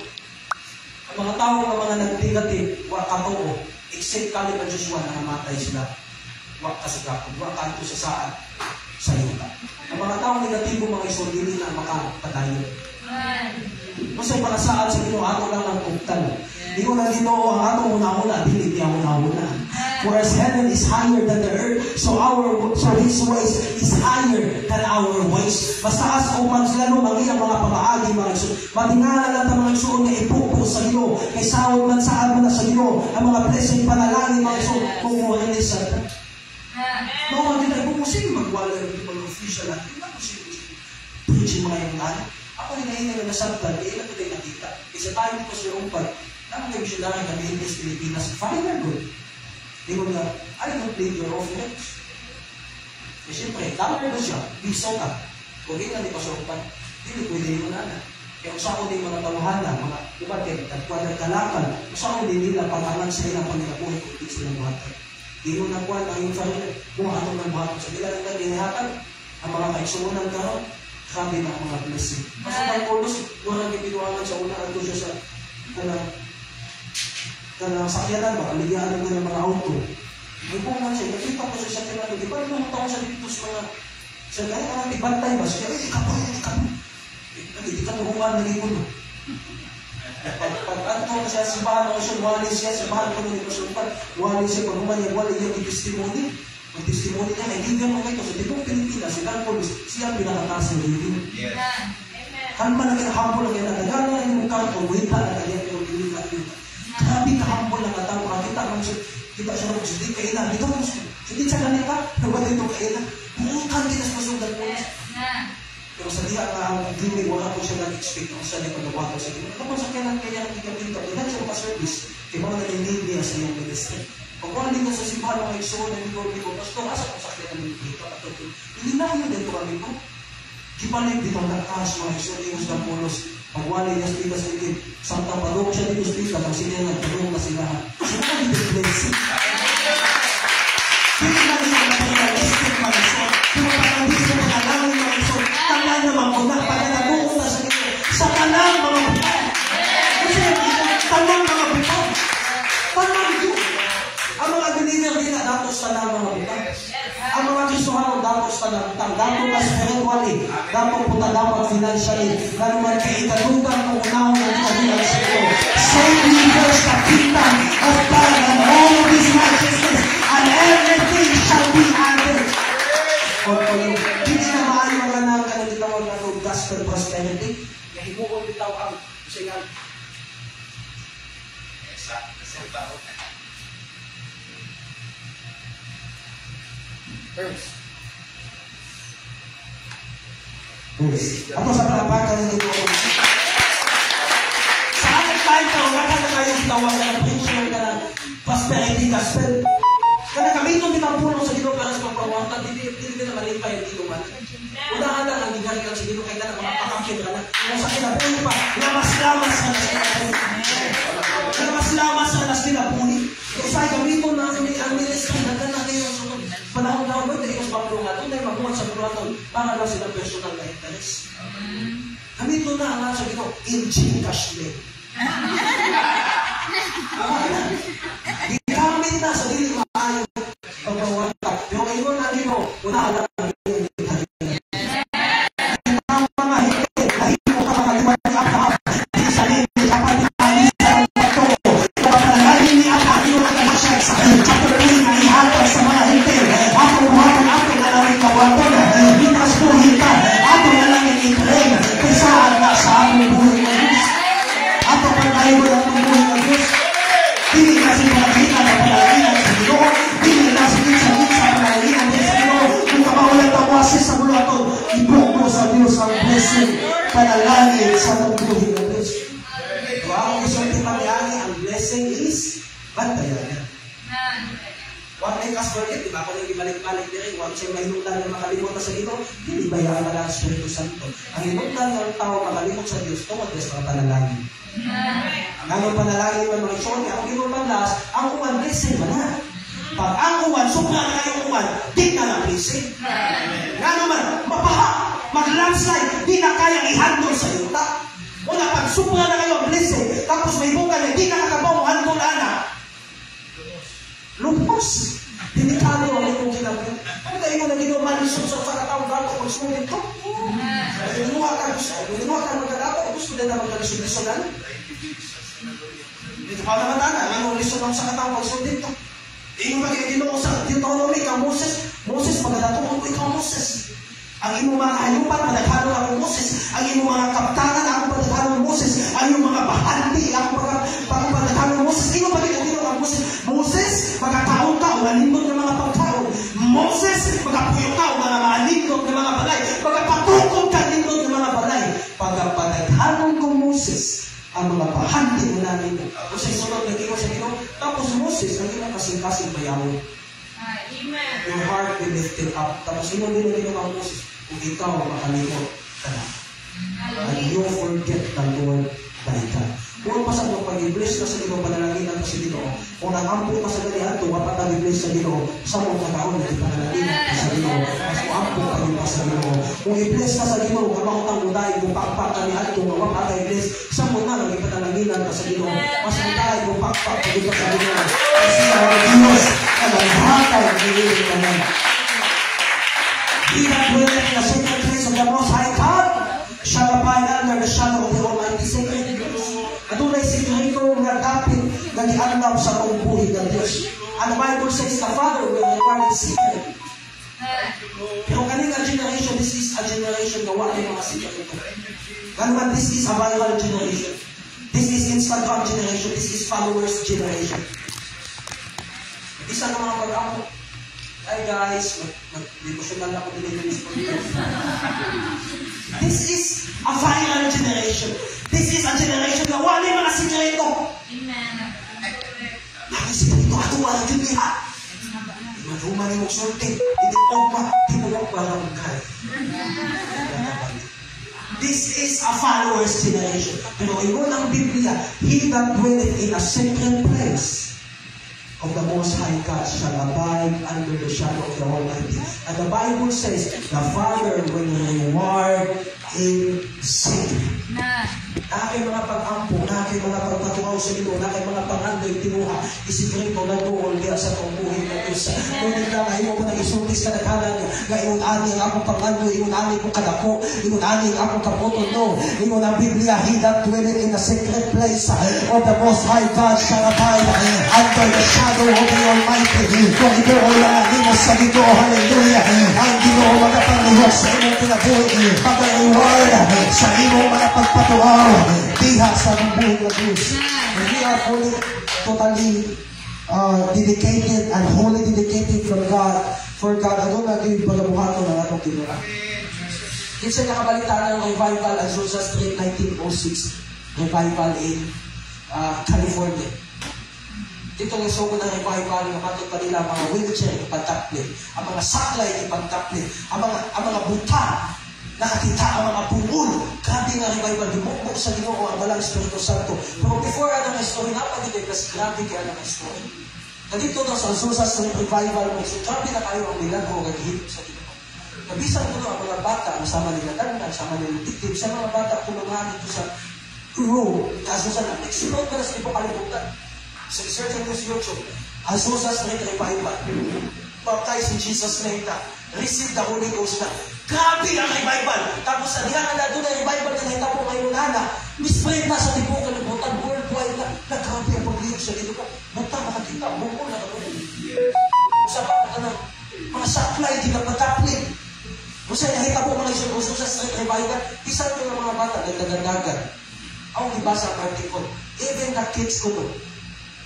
Ang mga tao ng mga nagbigatin, wala katoo, except Caleb at Joshua na namatay sila. Wala kasagapon, wala kanto sa saad sa yuta. Ang mga tao negatibo mga iso, hindi na makapatayo. Kasi para saad sa Ginoo, ato lang ang tuktan. Di ko na Ginoo ang atong una-una, dili niya una-una. Whereas heaven is higher than the earth, so His ways is higher than our ways. Basta as uman sila no, mga pamaagi, mga iso. Matingala lang ang mga iso na ipupo sa Ginoo. Kay sawag man saan man sa Ginoo, ang mga blessing panalangin, mga iso, kung malinis sa ito. Mga kita, kung sino magwala yung mga official natin, hindi ako sino preaching mga yung natin. Ako hinahinga na nasabtan, hindi na ito tayo nakita. Kasi tayo dito sa umpad, naman kayo siya lang kami in this Pilipinas, fine and good. Di mo na, I don't play your offerings. Eh siyempre, dapat mo siya, biso ka. Kung hindi na di pa sa umpad, hindi pwede mo na na. Kaya usa ko din mga taluhan na, mga umatid, at kalakan, usa ko din nila pangangan sila ng panginabuhay kung di sila buhatay. Di mo na kuwan ang infrared, kung anong nang buhatay. Sa ilan na ginihatan, ang mga kaisunan karon, grabe na ang mga blessing. Kasi ang Paulos, walang ipinuangan sa una at siya sa kanang sakyanan ba, kaligyan ng mga auto. May bungan siya, nakita ko sa sakyanan, di ba naman taon sa dito sa mga, sa kahit ang ibantay ba, siya, ikapoy, hindi ka tuhungan ng ipon. Pag-ato ko siya, simbahan ko siya, wali siya, simbahan ko nito sa upan, wali siya, pag umanya, wali niya yung testimony. Ang testimony niya, kaibigan mo ito, sa tipong Pilipinas, silang Paulos, siya pinakataas ng living. Kan man ang kinahambol ang kinatagana, yung mukha, kung wita na kanya, yung living. Grabe kahambol lang ang tao, kita siya ng hindi kailan. Ito mo, hindi siya ganita, nabali ito kailan. Bukan kita sa masugan po. Pero sa diha nga ang gili, wala ko siya nag-expect kung saan yung pagkawato sa Ginoo. Kapag sa kailan kaya ang ikapinto, kailan siya maka-service, kaya mga nag-need niya sa iyong ministry. Pag wala dito sa simbahan, mga igsoon na dito, pastor, asa kung sakit ang dito, hindi na yun dito kami po. Kipalit dito ang takas, mga igsoon, yung sa pulos, pag wala niya sa dito sa ikip, samtang parong siya dito sa dito, pag sila nagparong na sila. Sila na dito blessing. Hindi na dito na pag-realistic mga igsoon. Kung pag-realistic na pag-alangin mga igsoon, tala naman ko na pag-alangin na sa dito. Sa talang mga buka. Kasi talang mga buka. Talang ito. Ang mga deliver din na datos talang mga buka. Ang mga Kristohano datos talang datos na spiritually, datos punta dapat financially, lalo man kay ikadugan kung unahon ang kabilang sa ito. Save me first the kingdom of God and all of His righteousness, and everything shall be added. Hindi na maaari mga nang kanagitawag na gospel prosperity. Himuon bitaw ang singan. Verse. Ako sa palapakan ng ito. Sa ating time na wala ka na kayong tawag na preacher ka ng prosperity gospel. Kaya kami itong pinapulong sa Ginoo para sa pagpawanta, hindi na malipa yung Ginoo man. Unahan lang ang gingali ka sa Ginoo, kaya na mga pakampin ka na. Kung sa kinapunin pa, lamas-lamas ka na sa kinapunin. Lamas-lamas ka na sa kinapunin. Kaya sa gamito na ang ministry, nagkana kayo sa panahon na ako, hindi ko sa pagpulungan, doon ay mabuhat sa pagpulungan, para lang silang personal na interest. Gamito na ang sa Ginoo, in Gcash name. Gigamit na sa dili maayo pagpawanta. Pero ngayon na nino, unahan lang ang iyong ang mga higit, dahil mo ka makaliwan ni Abraham, di sa nini, kapag ni sa bato, kapag ni Abraham, yung nagkamasyak sa kapatuloy na ihatag sa mga higit, ako buhaton ako na lang ikawaton, hindi kaspuhin ka, ako na lang ikitrain, kaysa na sa aming buhay ng Diyos. Ako pag-ayo lang ng buhay ng Diyos. Hindi kasi panagingan na panagingan sa Ginoo. Hindi kasi sa panagingan din sa Ginoo. Kung kapawalan ng wasis sa mulo ato, ibok mo sa Diyos ang blessing, panalangin sa buhay ng Diyos. Kung ako gusto natin panalangin, ang blessing is bantayan. Huwag may kaspergit, diba? Kung yung ibalik-balik din, huwag siya mahinungdan na makalimutan sa Ginoo, hindi bayaan na lang ang Espiritu Santo. Ang hinungdan ng tao makalimot sa Diyos, tumagas ng panalangin. Ang panalangin naman mga isyon, ang ginumanlas, ang uwan blessing ba na? Pag ang uwan, sobra na kayo uwan, di na na blessing. Nga naman, mapaha, mag-landslide, di na kayang i-handle sa yuta. Una, pag sobra na kayo ang blessing, tapos may bukan, di na kakabaw, handle na. Lupos. Delikado ang itong ginagawa. Ano kayo mo na ginumanisok sa katawang gato kung sulit ko? Ginuha ka magkadato, gusto din na magkalisod-lisonan? Dito pa naman na, ano lisod lang sa katawang sulit ko? Iyong mag-iginoo sa Deuteronomy ka, Moses, magkadato ko ikaw, Moses. Ang iyong mga hayupan, madaghalo ako, Moses. Ang iyong mga kaptanan, ako madaghalo, Moses. Ang iyong mga bahandi, ako madaghalo, Moses. Iyong mag-iginoo ka, Moses, magkataon ka, malindot ng mga pagkaon. Moses, magkapuyo ka, malindot ng mga balay. Magkapatukod ka, lindot ng mga balay. Pagkapadaghanon ko, Moses, ang mga bahandi mo namin. Kung sa isunod, naging sa Ginoo. Tapos Moses, ang iyong kasing-kasing bayawon. Your heart will lift it up. Tapos ino din ang Ginoo Moses, kung ikaw makalimot ka na. And you forget the Lord thy God. Kung pasag mo pag-i-bless ka sa Ginoo, panalaginan ka sa Ginoo, kung nag-ampo ka sa galihan, wapat nag-i-bless sa Ginoo, sa mga kataon na ipanalaginan ka sa Ginoo, mas ampo ka rin pa sa Ginoo. Kung i-bless ka sa Ginoo, kamangutang muday, kung pakpak ka ni Ato, wapat nag-i-bless, sa muna nag-ipanalaginan ka sa Ginoo, mas muday, kung pakpak ka rin pa sa Ginoo. Kasi ang Diyos, ang maghatay, nililin ka na. He that dwelleth in the secret place of the Most High God shall abide under the shadow of the Almighty. Secret place. Adunay sikreto nga dapit nga gianlaw sa pagbuhi ng Diyos. And the Bible says the Father will reward in secret. Pero kaning generation, this is a generation na wala yung mga sikreto. Ganun, this is a viral generation. This is Instagram generation. This is followers generation. Isa ng mga pag-ako. Hi guys, mag-devotional ako din yung ministry. this is a viral generation. This is a generation na wala mga sikreto. Amen. Ang sikreto ato wala din niya. Manuman yung sulti. Hindi ogma. Hindi mo lang para magkay. This is a followers generation. Pero ingon ang Biblia, he that dwelleth in a secret place of the Most High God shall abide under the shadow of the Almighty. And the Bible says, the Father will reward in secret. Nakay mga pag-ampo, nakay mga pagpatuaw sa ito, nakay mga pangandoy tinuha, isikreto na doon, kaya sa pambuhin na Diyos. Ngunit na ngayon ko nang isultis ka naghalang, ngayon ani ang akong pangandoy, ngayon ani kong kadako, ngayon ani ang akong kaputon, no. Ngayon ang Biblia, he that dwelleth in the secret place of the Most High God shall abide under the shadow of the Almighty. Kung ito o lang ang limos sa dito, hallelujah, ang Ginoo magapangyarihan sa imong kinabuhi, mag-reward sa imong mga pagpatuaw, diha sa buhay ng Diyos. And we are fully, totally dedicated and wholly dedicated for God. Ano na yung pagabuhato ng atong Ginoo. Kinsa nakabalita ng revival at Azusa Street 1906 revival in California. Dito nga suko ng revival ng matod pa nila mga wheelchair ipagtaplit, ang mga saklay ipagtaplit, ang mga buta nakakita ang mga pungul. Grabe nga revival, dimukbuk sa Ginoo ang balang Espiritu Santo. Pero before ang story, napagigay kasi grabe kaya ang story. Nandito na sa Azusa Street revival, may grabe na kayo ang milagro ng hihip sa Ginoo. Nabisan ko ang mga bata, masama nila dandan, sama nila tiktib, sa mga bata tulungan dito sa room, Azusa na. Nagsunod ka na sa ipapalimutan. Sa research ng YouTube, Azusa Street revival. Baptized in Jesus' name na. Receive the Holy Ghost na. Grabe ang revival. Tapos sa diyan na doon ang revival na nakita po ngayon na mispread na sa tipong kalibutan, worldwide na. Grabe ang pagliyog sa dito ka. Buta makakita, bukol na kapag. Sa mga supply, di na pataplit. Kung sa'yo nakita po mga isang Azusa Street revival, isa ito ng mga bata, nagdagandagan. Ang ibasa ang article. Even the kids ko doon,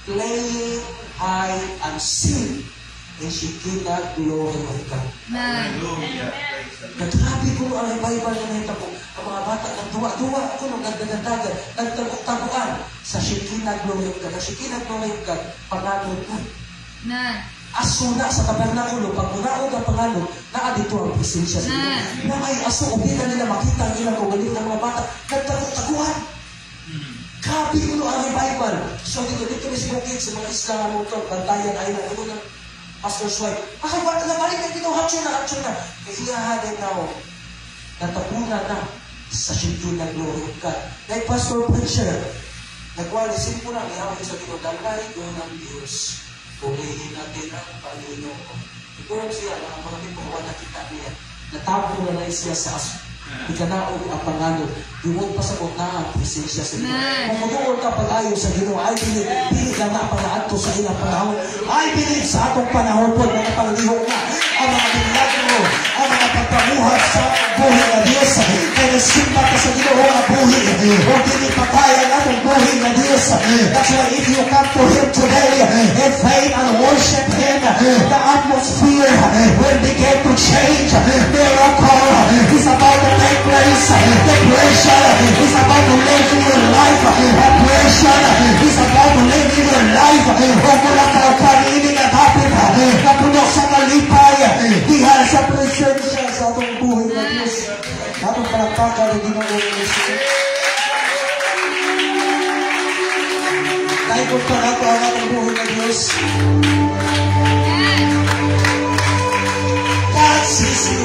playing hide and seek, and she cannot glorify God. Nagtrabi ko ang revival na nahita po. Ang mga bata nagduwa-duwa ako nung nagdagandagan, nagtaguan sa Shekinah Glory of God. Ang Shekinah Glory of God, pangalod na. Aso na sa tabernakulo, pag munaog ang pangalod, dito ang presensya sa Ginoo. Na may aso, ubigan nila makita ang ilang kugalit ng mga bata, nagtaguan. Grabe ko ang revival. So dito mismo kids, sa mga isla ng motor, bantayan, ay na, ano ng pastor's wife. Wala na balik na dito, hatcho na. Kaya iyahanin na ako, natapunan na sa Shekinah Glory of God. Like Pastor Preacher, nagwalisin ko na, iyahanin sa dito, dalay ko ng Diyos, purihin natin ang Panginoon. Ipurang siya, ang mga pipukuha na kita niya, natapo na siya sa aso. Ikanaog ang pangalod. Iwag pa sa na ang presensya sa Ginoo. Kung mag-uol ka pag-ayo sa Ginoo, I believe, pili lang na pag-aadto sa ilang panahon. I believe sa atong panahon po, mga panglihok na ang mga milagro, ang mga pagpamuhat sa buhay na Diyos. Kaya simpa ka sa Ginoo na buhay. O dinipatay ang atong buhay na Diyos. That's why if you come to Him today in faith and worship Him, the atmosphere will begin to change. Miracle is about to take place. Depression is about to live in your life. Oppression is about to live in your life. Huwag mo lang kalakanin at hapit na puno sa kalipay. Diha sa presensya sa atong buhay na Diyos. Atong palakpakan ng Ginoo ng Diyos. Taikot pa nato ang atong buhay na Diyos. God sees you.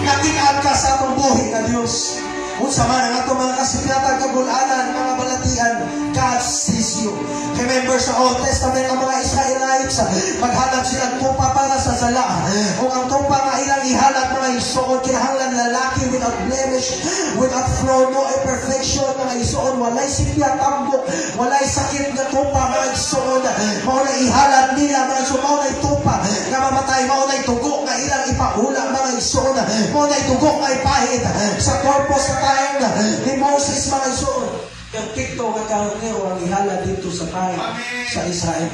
Natingaan ka sa atong buhay na Diyos. Kung sama ng atong mga kasikatan, kagulanan, mga balatian, God sees you. Remember sa Old Testament, ang mga Israelites, maghanap silang tupa para sa sala. Kung ang tupa nga ilang ihanap mga isuon, kinahanglan lalaki without blemish, without flaw, no imperfection, mga isuon, walay sikya tambok, walay sakit na tupa, mga isuon, mauna ihanap nila, mga isuon, mauna tupa, nga mamatay, mauna tugo, nga ilang ipaula, mga isuon, mauna tugo, nga ipahid, sa corpus sa time ni Moses, mga isuon. Perfecto nga karnero ang ihala dito sa time sa Israel.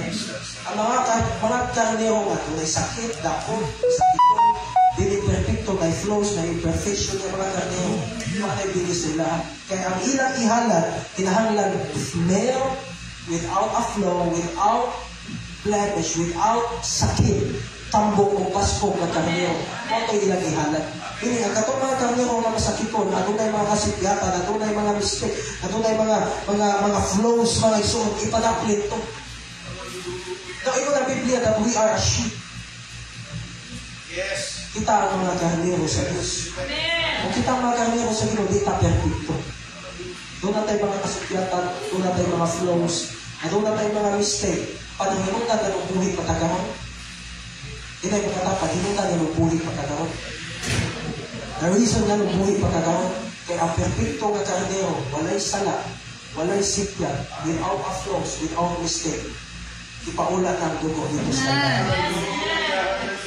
Ang mga karnero nga may sakit, dakot, sakit, dili perfecto, may flaws, may imperfection ng mga karnero. Mga ibigay sila. Kaya ang ilang ihalad, kinahanglan male, without a flaw, without blemish, without sakit, tambok o paskog na karnero. Ito ilang ihalad. Ini ang katong mga karnero nga masakipon, adunay mga kasityatan, adunay mga mistake, adunay mga flows, mga isuon, ipadaplit to. Now, ito na Biblia that we are a sheep. Yes. Kita ang mga karnero sa Diyos. Kung kita ang mga karnero sa Diyos, di ta perfecto. Doon na tayo mga kasityatan, doon na tayo mga flows, doon na tayo mga mistake. Panahinutan na ng buhay patagaron. Hindi tayo makatapat, hinutan na ng buhay patagaron. The reason nga ng buhay patagaron, kaya ang perfecto nga karnero, walay sala, walay sitya, without a flaws, without mistake. Ipaula ng dugo dito sa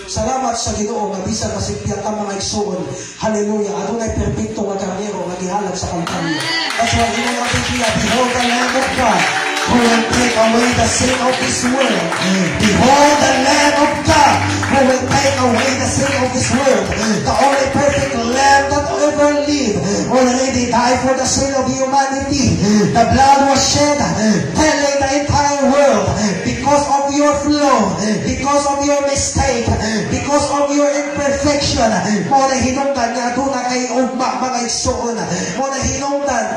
Salamat sa Ginoo nga bisan masipyat ang mga igsoon. Hallelujah. Adunay perfecto nga karnero nga gihalad sa Kalbaryo. That's why in our Biblia, behold the Lamb of God who will take away the sin of this world. Behold the Lamb of God who will take away the sin of this world. The only perfect Lamb that ever lived already died for the sin of humanity. The blood was shed, telling the entire world, because of your flaw, because of your mistake, because of your imperfection, mo na hinungdan nga aduna kay ugma mga igsoon. Mo na hinungdan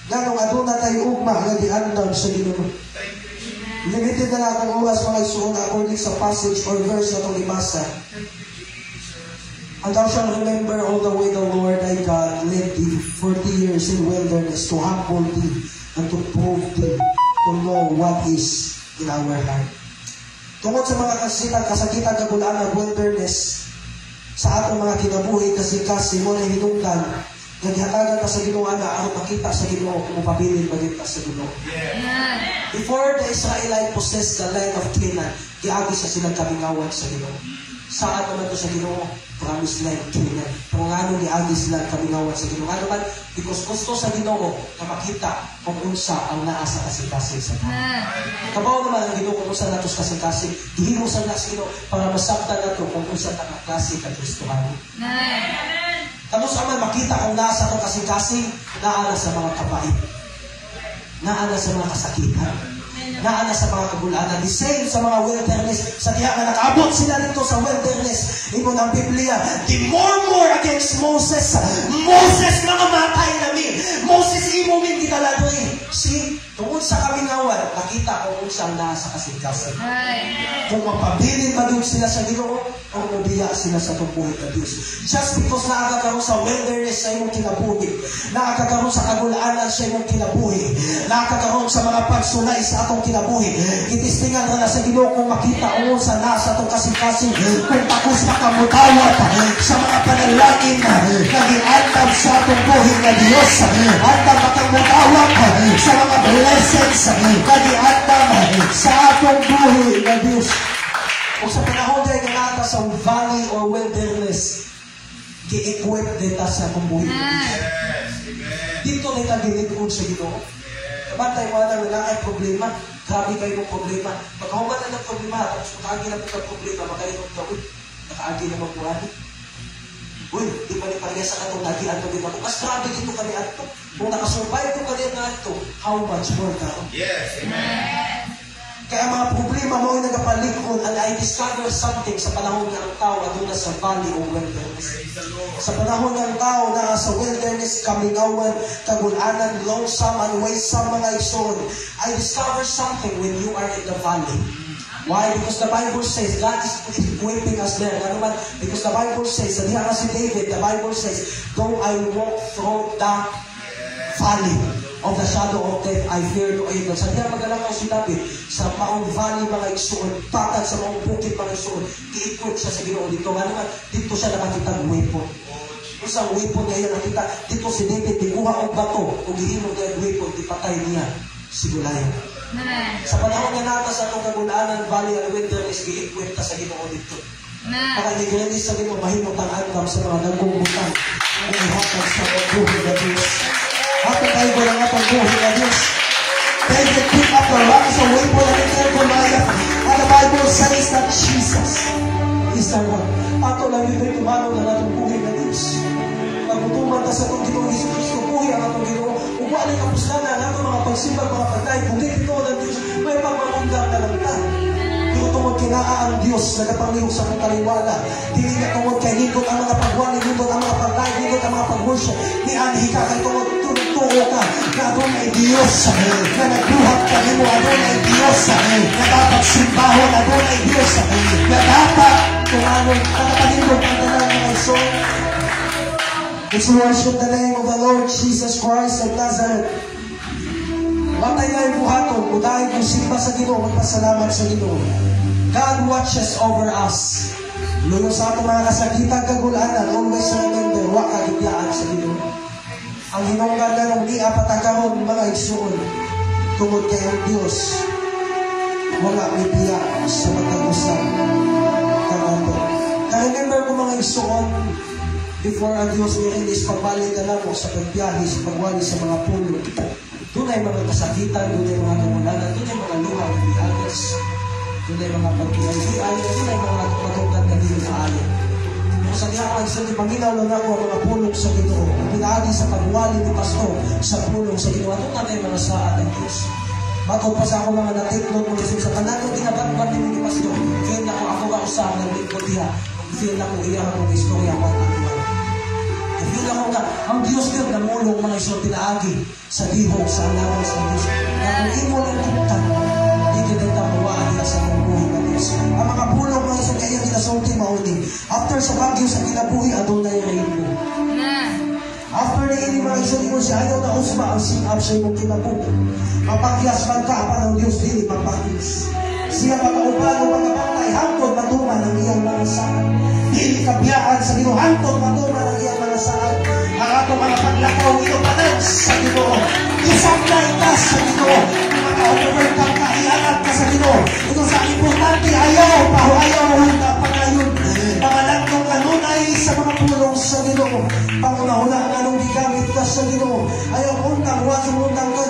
nga nung aduna tayo ugma nga giandam sa Ginoo. Limited na lang ang oras mga igsoon according sa passage or verse na itong ibasa. And thou shalt remember all the way the Lord thy God led thee 40 years in wilderness to humble thee and to prove thee to know what is in our heart. Tungkol sa mga kasakitan kagulaan ng wilderness, sa atong mga kinabuhi kasi mo na hinungdan, naghatagan ka sa Ginoo na aron makita sa Ginoo kung mapabilin maging ka sa Ginoo. Before the Israelites possessed the land of Canaan, giagi sa silang kamingawan sa Ginoo. Saan naman to sa Ginoo? Promised land, Canaan. Pero nga nung giagi sila kamingawan sa Ginoo. Nga naman, because gusto sa Ginoo na makita kung unsa ang naa sa kasing-kasing sa tao. Kabaw naman ang Ginoo kung unsa natos kasing-kasing. Gihimusan na sa Ginoo para masabtan nato kung unsa ang klase ka Kristohano. Tapos naman makita kung naa sa itong kasing-kasing, naala sa mga kapait. Naala sa mga kasakitan. Naala sa mga kagulanan. The same sa mga wilderness. Sa diha nga nakaabot sila dito sa wilderness. Imo ng Biblia, the more against Moses. Moses mga matay namin. Moses imo min gitaladri. See, tungkol sa kamingawan, nakita kung unsang nasa kasing-kasing. Kung mapabilin ba doon sila sa Ginoo o mabiya sila sa tumbuhin na Diyos. Just because nakakakaroon sa wilderness sa imong kinabuhi, nakakakaroon sa kagulaanan sa imong kinabuhi, nakakakaroon sa mga pagsulay sa atong kinabuhi, itistingan na sa Ginoo kung makita o sa nasa itong kasing-kasing, kung takos makamutawat sa mga panalangin na giandam sa atong buhay na Diyos, andam makamutawat sa mga blessings na giandam sa atong buhay na Diyos. O sa panahon dahil nga sa valley or wilderness, gi-equip dito sa atong buhay na Diyos. Dito nita ginikod sa Ginoo. Kabantay mo na wala kay problema, grabe kayo ng problema. Pagkahuman na ng problema, tapos makaagi na ng problema, makainom ka, nakaagi na ng buhani. Uy, di pa ni parehas sa katong nagian ko din ako. Mas grabe dito kami ato. Kung nakasurvive ko kami na ato, how much more ka? Yes, amen. Kaya mga problema mo yung nagapalikon, and I discover something sa panahon ng tao at doon sa valley of wilderness. Sa panahon ng tao na sa wilderness, kamingawan, kagulanan, lonesome, and waysome mga igsoon, I discover something when you are in the valley. Why? Because the Bible says God is equipping us there. Ano man? Because the Bible says, sa diha si David, the Bible says, though I walk through the valley of the shadow of death, I fear no evil. Sa diha magalakaw si David, sa Maong Valley mga igsoon, patag sa Maong Bukid mga igsoon, i-equip siya sa Ginoo dito. Ano man? Dito siya nakakita ng weapon. Isang weapon niya yan nakita. Dito si David, ikuha ang bato, o gihimo niya ang weapon, ipatay niya si Goliath. Sa panahon nga nata sa itong kagulaanan, valley and wilderness, i-equip ta sa Ginoo dito. Para nag-release sa Ginoo, mahimot ang andam sa mga nagkumutan. Ang ihatag sa buhay na Diyos. Hatag tayo ko lang atong buhay na Diyos. David pick up the rock sa weapon na ito Goliath. And the Bible says that Jesus is the rock. Ato lang yung tumanaw na natong buhay na Diyos. tuman ta sa itong Ginoo Hesus Kristo, buhi ang atong Ginoo, ug wala kapuslanan ang atong mga pagsimba, mga pagkain, kung di ito ng Diyos, may pagmamundang na lang ta. Pero tungod kinaa ang Diyos, nagapangihog sa kong kaliwala, dili na tungod kay higod ang mga pagwali, higod ang mga pagkain, higod ang mga pag-worship, di anhi ka kay tungod tuo ka, na adunay Diyos, na nagbuhat ka nimo, adunay Diyos, na dapat simbahon, adunay Diyos, na dapat kung anong nakapalingkod ang tanan ng iso. Let's worship the name of the Lord Jesus Christ of Nazareth. Watay na yung buhaton, udahin kong simba sa Ginoo, magpasalamat sa Ginoo. God watches over us. Lulo sa atong mga kasakitan, kagulanan, always remember, waka gibiyaan sa Ginoo. Ang hinunggan na nung di apatagahon mga igsuon, tungod kay ang Diyos, wala may biya sa matag-usap. Kanato. Ka-remember ko mga igsuon, before ang Diyos is pagbalik ka lang sa pagbiyahe, sa pagwali sa mga puno. Doon ay mga kasakitan, doon ay mga kamulanan, doon ay mga luha ng biyahes, doon ay mga pagbiyahe, doon ay mga matungkat na dito na ayon. Sa diyan, sa Panginoon lang ako ang mga pulong sa Ginoo. Pinaagi sa pagwali ni Pastor sa pulong sa Ginoo. Ito na may mga saat ng Diyos. Bago pa sa ako mga natiklot mo sa kanano ginabatbat ni Pastor. Feel na ako kausahan ng likod niya. Feel na ko iya akong istorya ko at atuwa. Feel ako nga, ang Diyos din namulong mga iso pinaagi sa dihog sa alaman sa Diyos. Na kung imo ng tutan, di kita mawaan sa mga buhay ng Diyos. Ang mga pulong mga iso kaya ginasulti mauni. After sa bagyo sa kinabuhi, adunay rainbow. After na ini mga iso mo siya, ayaw na usma ang sin-up sa imong kinabuhi. Mapakyas man ka, apan ang Diyos dili mapakyas. Siya magkaupan o magkapangay, hangtod matuman ang iyang mga saan. Dili kabiyaan sa Ginoo, hangtod matuman ang iyang mga saan. Ang ato mga paglakaw, inupanan sa Ginoo. Isangay ka sa Ginoo. Maka-overcome ka, iangat ka sa Ginoo. Ito sa importante, ayaw handa pagayon. Mga landong kanunay sa mga pulong sa Ginoo. Pangunahuna ang anong gigamit ka sa Ginoo. Ayaw untang, wasong-untang ka,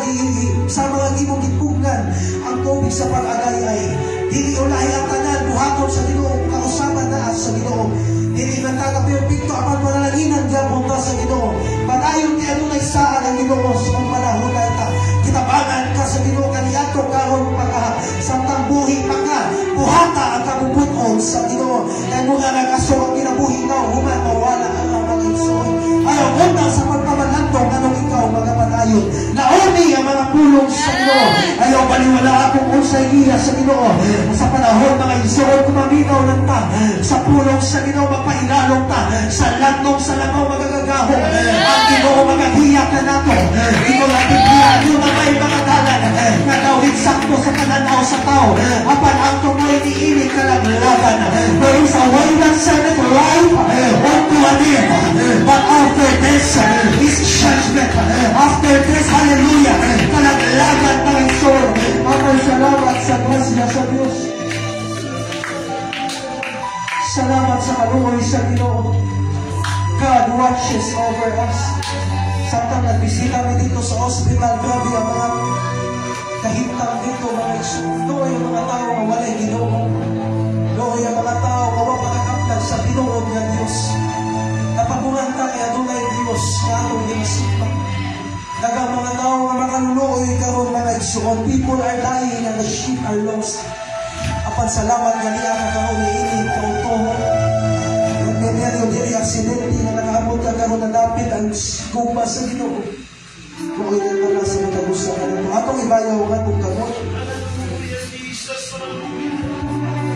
sa mga gimong gitugnan. Ang tubig sa pag-agay ay dili ulahi ang tanan, buhaton sa Ginoo, kausapan na sa Ginoo. Dili man taga-perfecto, apan manalaginan gyapon ta sa Ginoo. Padayon ti adunay saan ang Ginoo sa panahon na ita. Kitabangan ka sa Ginoo kaniadto karon pagka samtang buhi pa ka, buhata ang kabubuton sa Ginoo. Kay mo nga nagaso ang kinabuhi ka, human mawala ang mga igsoon. Ayaw untang sa pagpamanantong anong ikaw magapadayon. Nauni ang mga pulong sa Ginoo. Ayaw baliwala akong unsay iya sa Ginoo. Sa panahon mga igsoon kumaminaw lang ta. Sa pulong sa Ginoo magpailalong ta. Sa landong sa langaw magagagaho. Ang Ginoo magahiyak na nato. Ito lang bibiyaan yun na may mga dalan. Nagawin sakto sa pananaw sa tao. Apan ang tumoy niili kalaglagan. Pero sa walang Senate life, unto an end. But after this is judgment. After this, hallelujah, kalaglagan ng isor. Amay salamat sa grasya sa Diyos. Salamat sa kaluoy sa Ginoo. God watches over us. Samtang nagbisita kami dito sa hospital, grabe ang mga kahintang dito, mga isor. Doon yung mga tao na walay Ginoo. Doon yung mga tao na wapakakaplag sa Ginoo niya Diyos. Napagungan ka kaya doon ay Diyos na atong ginasipan. Dagang mga tao nga makanunoy karon mga igsuon. People are dying and the sheep are lost. Apan salamat ganiya ka karon ni ini kautuhon. Yung ganyan yung diri aksidente na nakaabot ka karon na dapit ang gumba sa Ginoo. Kung ilan na nasa natagusa ka nito. Atong ibayaw nga itong kanon.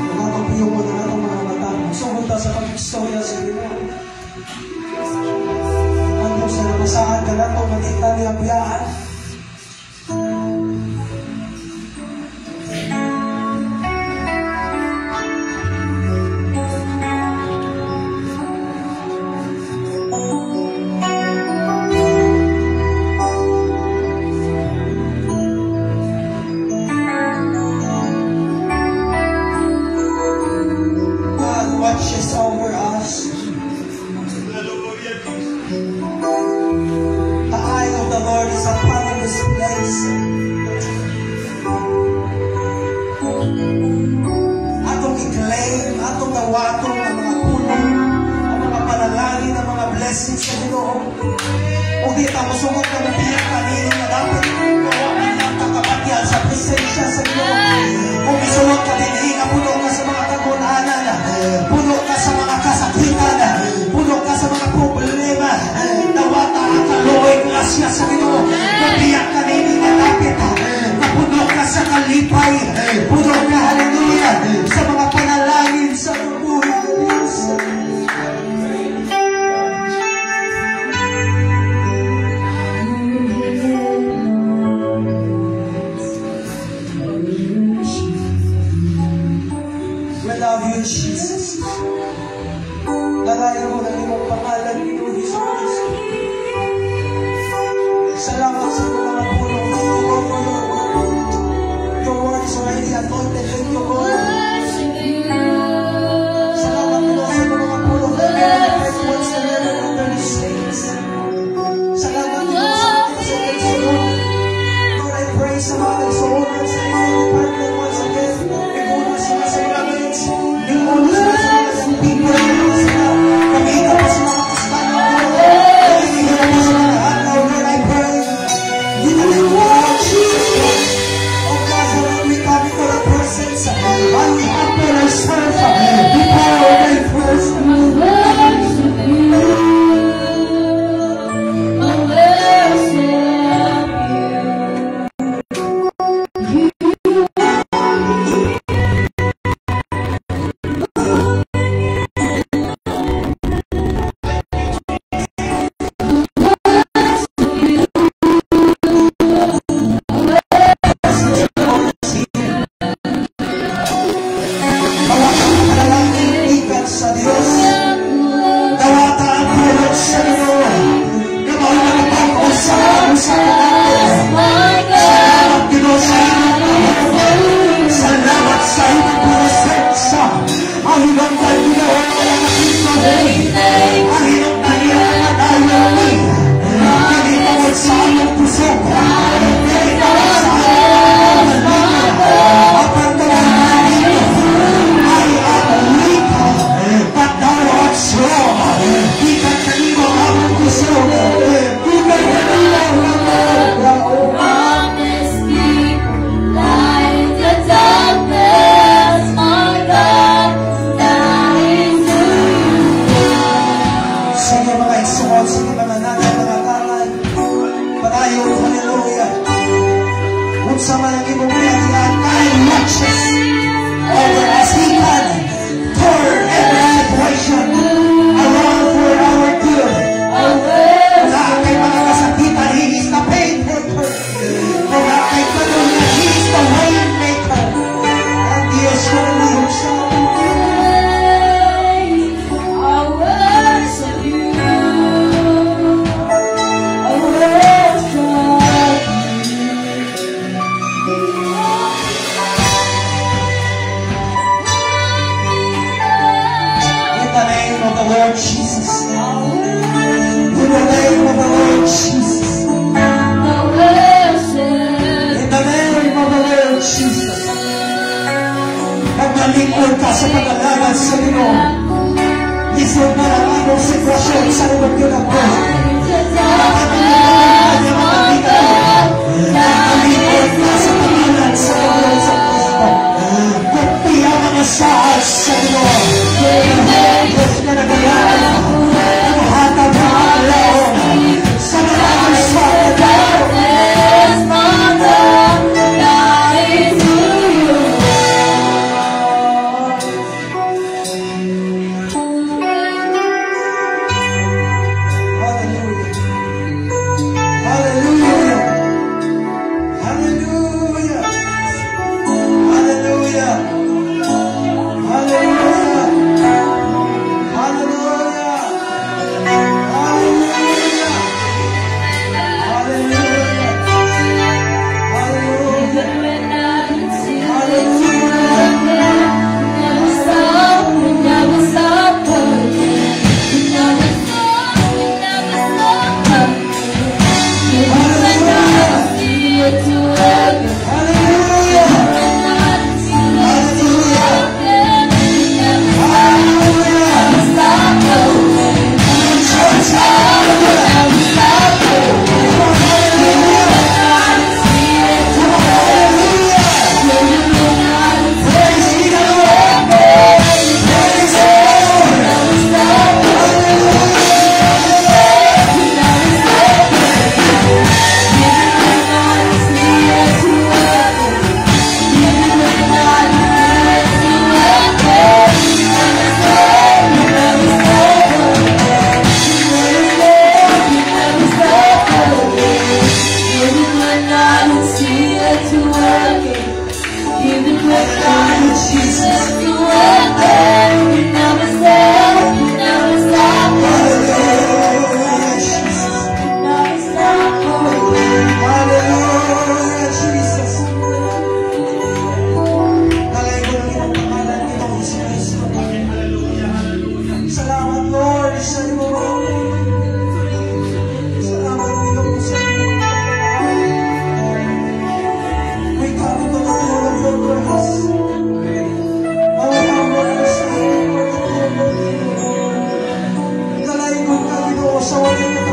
Ang atong piyong mo na atong mga mata. Sumunta sa pag-istorya sa Ginoo. Ang sa nabasahan ka na itong makita niya biyaan. God watches over us. The eye of the Lord is upon this place. Atong i-claim, atong gawaton ang mga pulong, ang mga panalangin, ang mga blessings. blessings sa Ginoo. Kung di ta musugot na mabiyak kanino na dapat kawaman lang kakapatyan sa presensya sa Ginoo. Kung isuot ka din, puno ka sa mga kagunanan, puno ka sa mga kasakitan, puno ka sa mga problema, nawata ang kaloy grasya sa Ginoo. Mabiyak kanino na dapat puno ka sa kalipay, puno ka, hallelujah, sa mga panalangin sa buhay ng Diyos. We love you, Jesus. Lagayan mo ng iyong pangalan, Pinoy Jesus. Salamat sa mga pulong. Thank you, Lord, for your word. Your word is already anointed. Thank you, Lord. Salamat, Lord, sa mga pulong. Thank you, Lord, for the ones that never under the saints. Salamat, Lord, sa mga nagsulat. Lord, I pray sa mga nagsulat sa mga department once again. Naguna sila sa mga needs. Naguna sila sa mga people. Naguna sila. Kamita pa sa mga kasbanan. Nagiging pa sa mga hanaw. Lord, I pray. In the name of Jesus. Oh God, Lord, we come into the presence. And we humble ourselves before thy presence.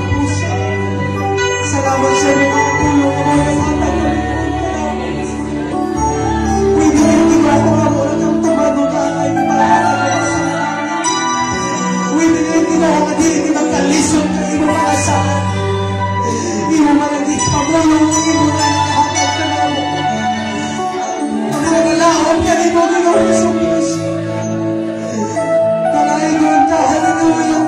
ng puso. Salamat sa iyo mga tulong na mga kapatid. Hindi ba ako nga mula ng tumagutan ay parang sa hindi na ako hindi magkalisod ka imo mga sakit. Imo managing pamulong, imo na nakahatag ka na mo. Ang nagalaon ka rin mo ng Lord Jesus Christ. Kanaingon ka, hallelujah.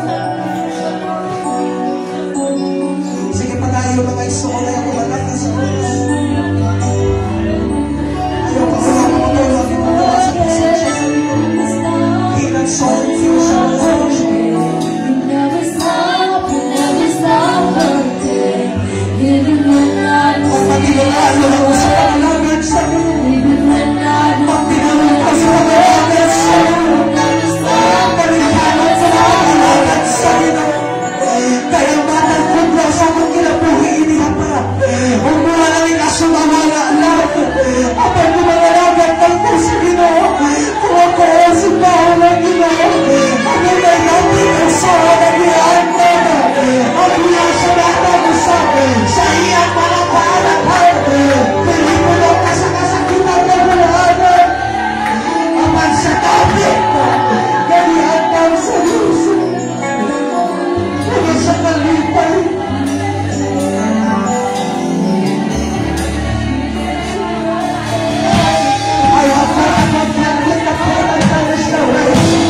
Sige pa tayo mga isuon ay ako manak na sa Diyos. Ayaw pa wala mo ito, lagi mo ito sa pasensya sa iyo. Hinag-sorry ko sa pasensya. Pagpatiwalaan mo ako sa pangalaman sa iyo. Pagpinalang ka sa pangalaman sa iyo. Pagpinalang sa pangalaman sa iyo. Kaya batang kubra sa akong kinabuhi inihapa. Huwag mo na lang ikasumamala lang. Apag kumangalagan kang ko sa Ginoo. Kung ako ang subaho ng Ginoo. Ako may natin ang sawa ng ihanda. Ang mula sa bata mo sa iyang mga paalapan. Pili mo lang kasakasakitan ng bulanan. Aman sa topic ko. Ganyan lang sa luso. Mga sa kalipay. I have not contacted the product of restoration.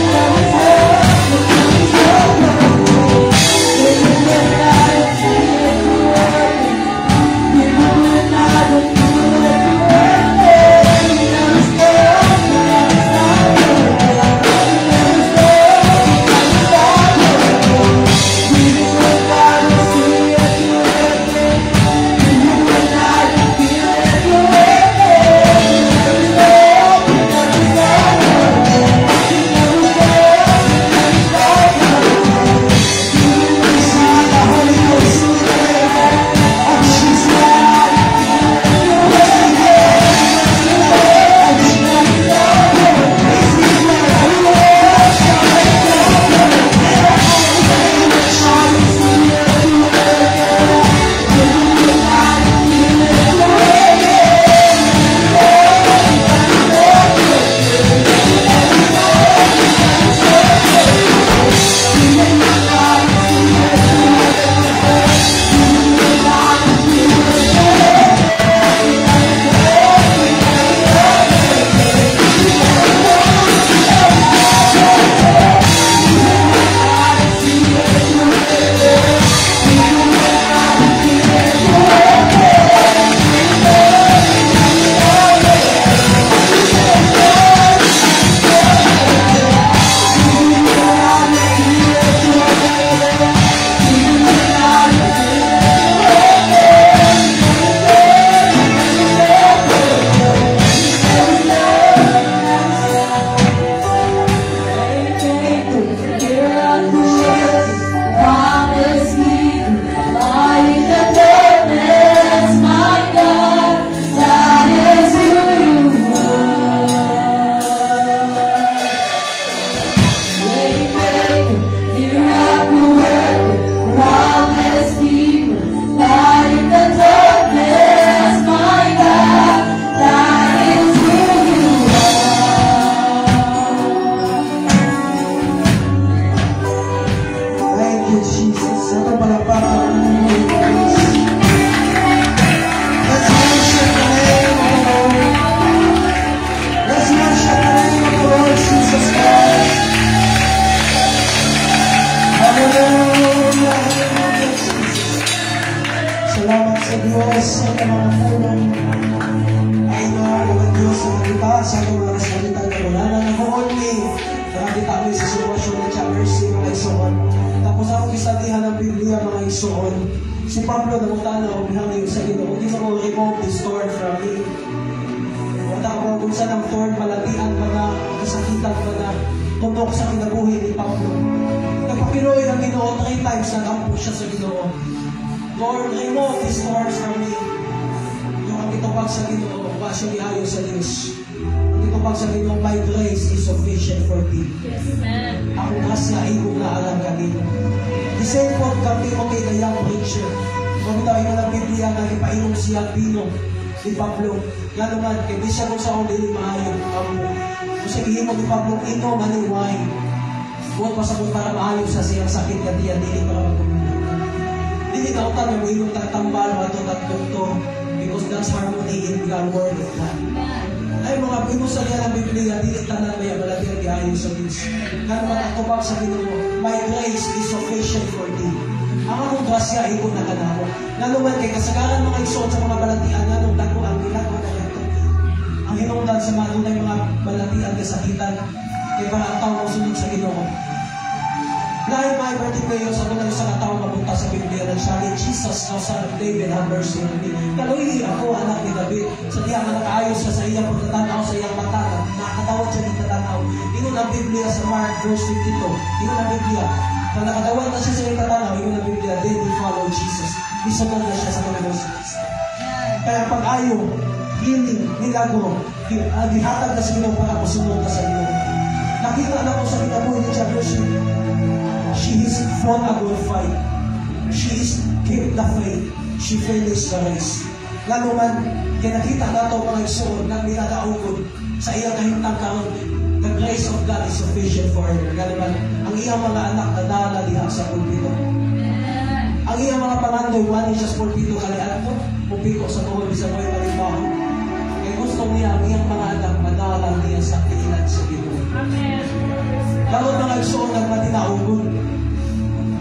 Si Pablo na magtanaw, bihangin sa Ginoo, hindi mo remove this thorn from me. Wala ko kung saan ang thorn malatian pa na, kasakitan pa na, tunok sa kinabuhi ni Pablo. Nagpapiroy ng Ginoo 3 times nag-ampo siya sa Ginoo. Lord, remove this thorn from me. Yung ang itubag sa Ginoo, ba siya ihayo sa Diyos. Ang tupag sa Ginoo, my grace is sufficient for thee. Ang grasya ay kung naalam ka Ginoo. The same po kami mo kay kayang preacher. Kung ito ay mga Biblia na ipainom siya Pino, si Pablo. Yan naman, kay di siya kung sa akong dili maayo. Kung siya gihimo ni Pablo, ino maning wine. Huwag pa sa kung para maayo sa siyang sakit at diyan, dili para magkumuli. Dili na utang yung inyong tatambal, matot at doktor, because that's harmony in the word of God. Ay mga pinusa niya ng Biblia, dili tanan maya malagyan giayon sa Diyos. Kaya magkatubag sa Ginoo, my grace is sufficient for thee. Ang akong grasya ay kung nakanako. Nanuman kay kasagaran mga isod sa mga balatian nga nung dako ang ginagawa na ito. Ang hinungdan sa mga dunay mga balatian kasakitan kay para ang tao sunod sa Ginoo. Blind my Bartimaeus sa dunay sa katao mapunta sa Biblia ng sabi, Jesus, no son of David, have mercy on me. Kaluhi ako, anak ni David. Sa diya nga nakaayos ka sa iyang pagtatanaw sa iyang mata, nakatawad siya ng tatanaw. Ingon ang Biblia sa Mark verse 52. Ingon ang Biblia. Kung nakatawad na siya sa iyang tatanaw, ingon ang Biblia, then he followed Jesus. Isunod na siya sa Panginoon sa Kristo. Kaya pag-ayo, healing, milagro, gihatag na sa Ginoo para masunod na sa Ginoo. Nakita na ko sa kinabuhi ni Jablosi. She has fought a good fight. She has kept the faith. She finished the race. Lalo man, kaya nakita na ito mga isuod na minadaugod sa iyang kahintang karon. The grace of God is sufficient for her. Lalo man, ang iyang mga anak na nalaliha sa pulpito. Ang iyang mga pangandoy, wani siya sa pulpito kalian ko, pupiko sa tuhod sa mga malimbaho. Kaya gusto niya ang iyang mga anak madalaliha sa kiilan sa Ginoo. Amen. Lalo mga isuod na matinaugod.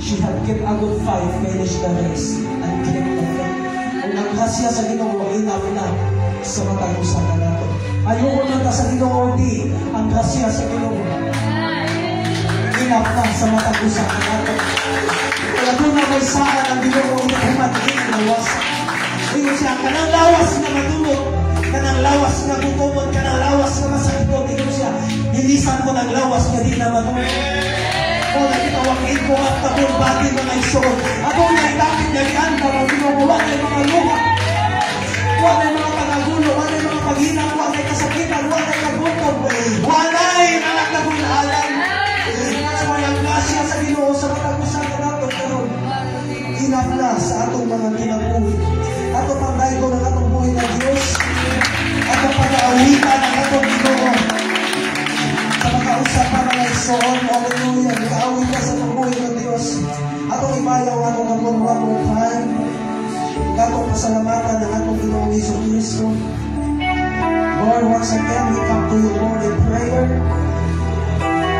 She had kept a good fight, finished the race, and kept the faith. Kung ang grasya sa Ginoo, inaw na sa matag-usapan nato. Ayoko na sa Ginoo, di ang grasya sa Ginoo. Inaw na sa matag-usapan nato. Kaya doon na may saan ang Ginoo, humatiin ang lawas. Ayun siya, kanang lawas na matulog, kanang lawas na kukumot, kanang lawas na masakipot. Ayun siya, hilisan ko ng lawas na di na matulog. O nagkitawagin ko at taburbati mga isuod. Ako na itapit nalian ka mga ginuguwa ng mga luha. Huwag ng mga panagulo, huwag ng mga paghinang, huwag ng kasakitan, huwag ng kagutom. Walay na nagkagunalan. Sa mga klasya sa Ginoo sa matag-usan na nato karon. Enough na sa atong mga kinabuhi. Ato pang dahil ng atong buhay na Diyos. Ato pag-aawitan ng atong Ginoo. Sa makausapan ng isuon, hallelujah, nag-aawit ka sa pagbuhay ng Diyos. Atong ibayaw atong amor one more time. Atong pasalamatan ng atong Ginoong Hesus Kristo. Lord, once again, we come to you, Lord, in prayer.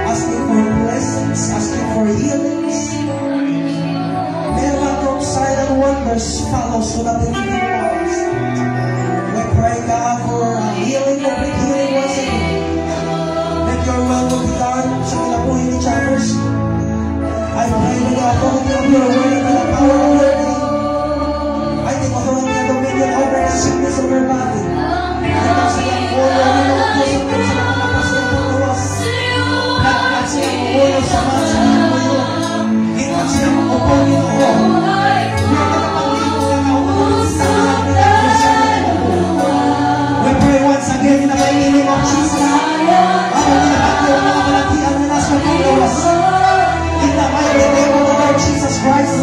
Asking for blessings, asking for healings. Miracle, sign and wonders follow so that it will be ours. We pray, God, for healing, complete healing once again. Your will be done sa kinabuhi ni Chapters. I pray with the authority of your word and the power of your name. I take authority and dominion over the sickness of your body. At sa iyang ulo, Ginoo Diyos, at sa mga kapasya ng luwas. At sa iyang ulo sa mga sa iyong ulo. At sa iyang upo, Ginoo. We pray once again in the mighty name of Jesus. In the mighty name of the Lord Jesus Christ.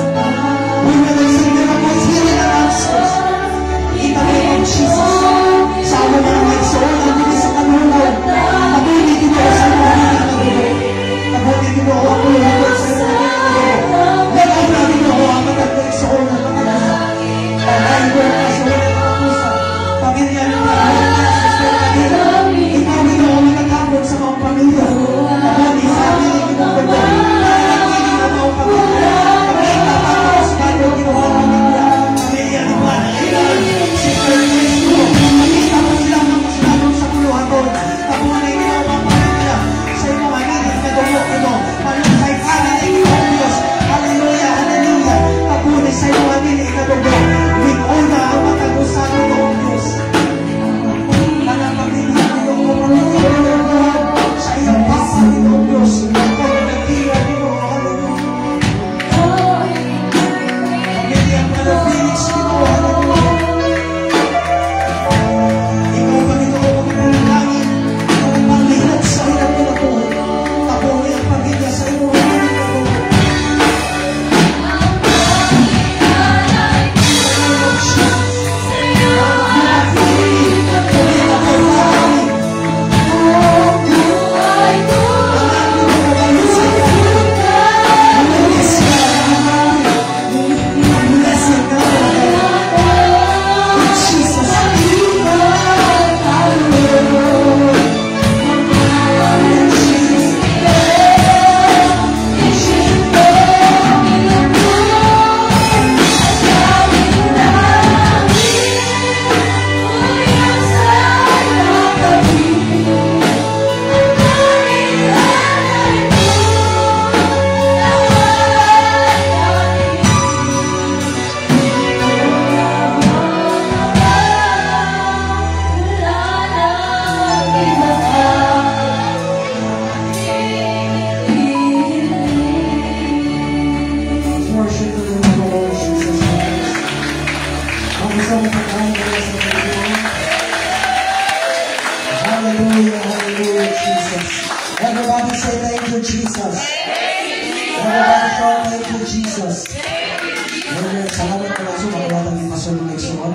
Salamat po sa makawatan ni Pastor Mike Suon.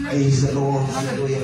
Praise the Lord. Hallelujah.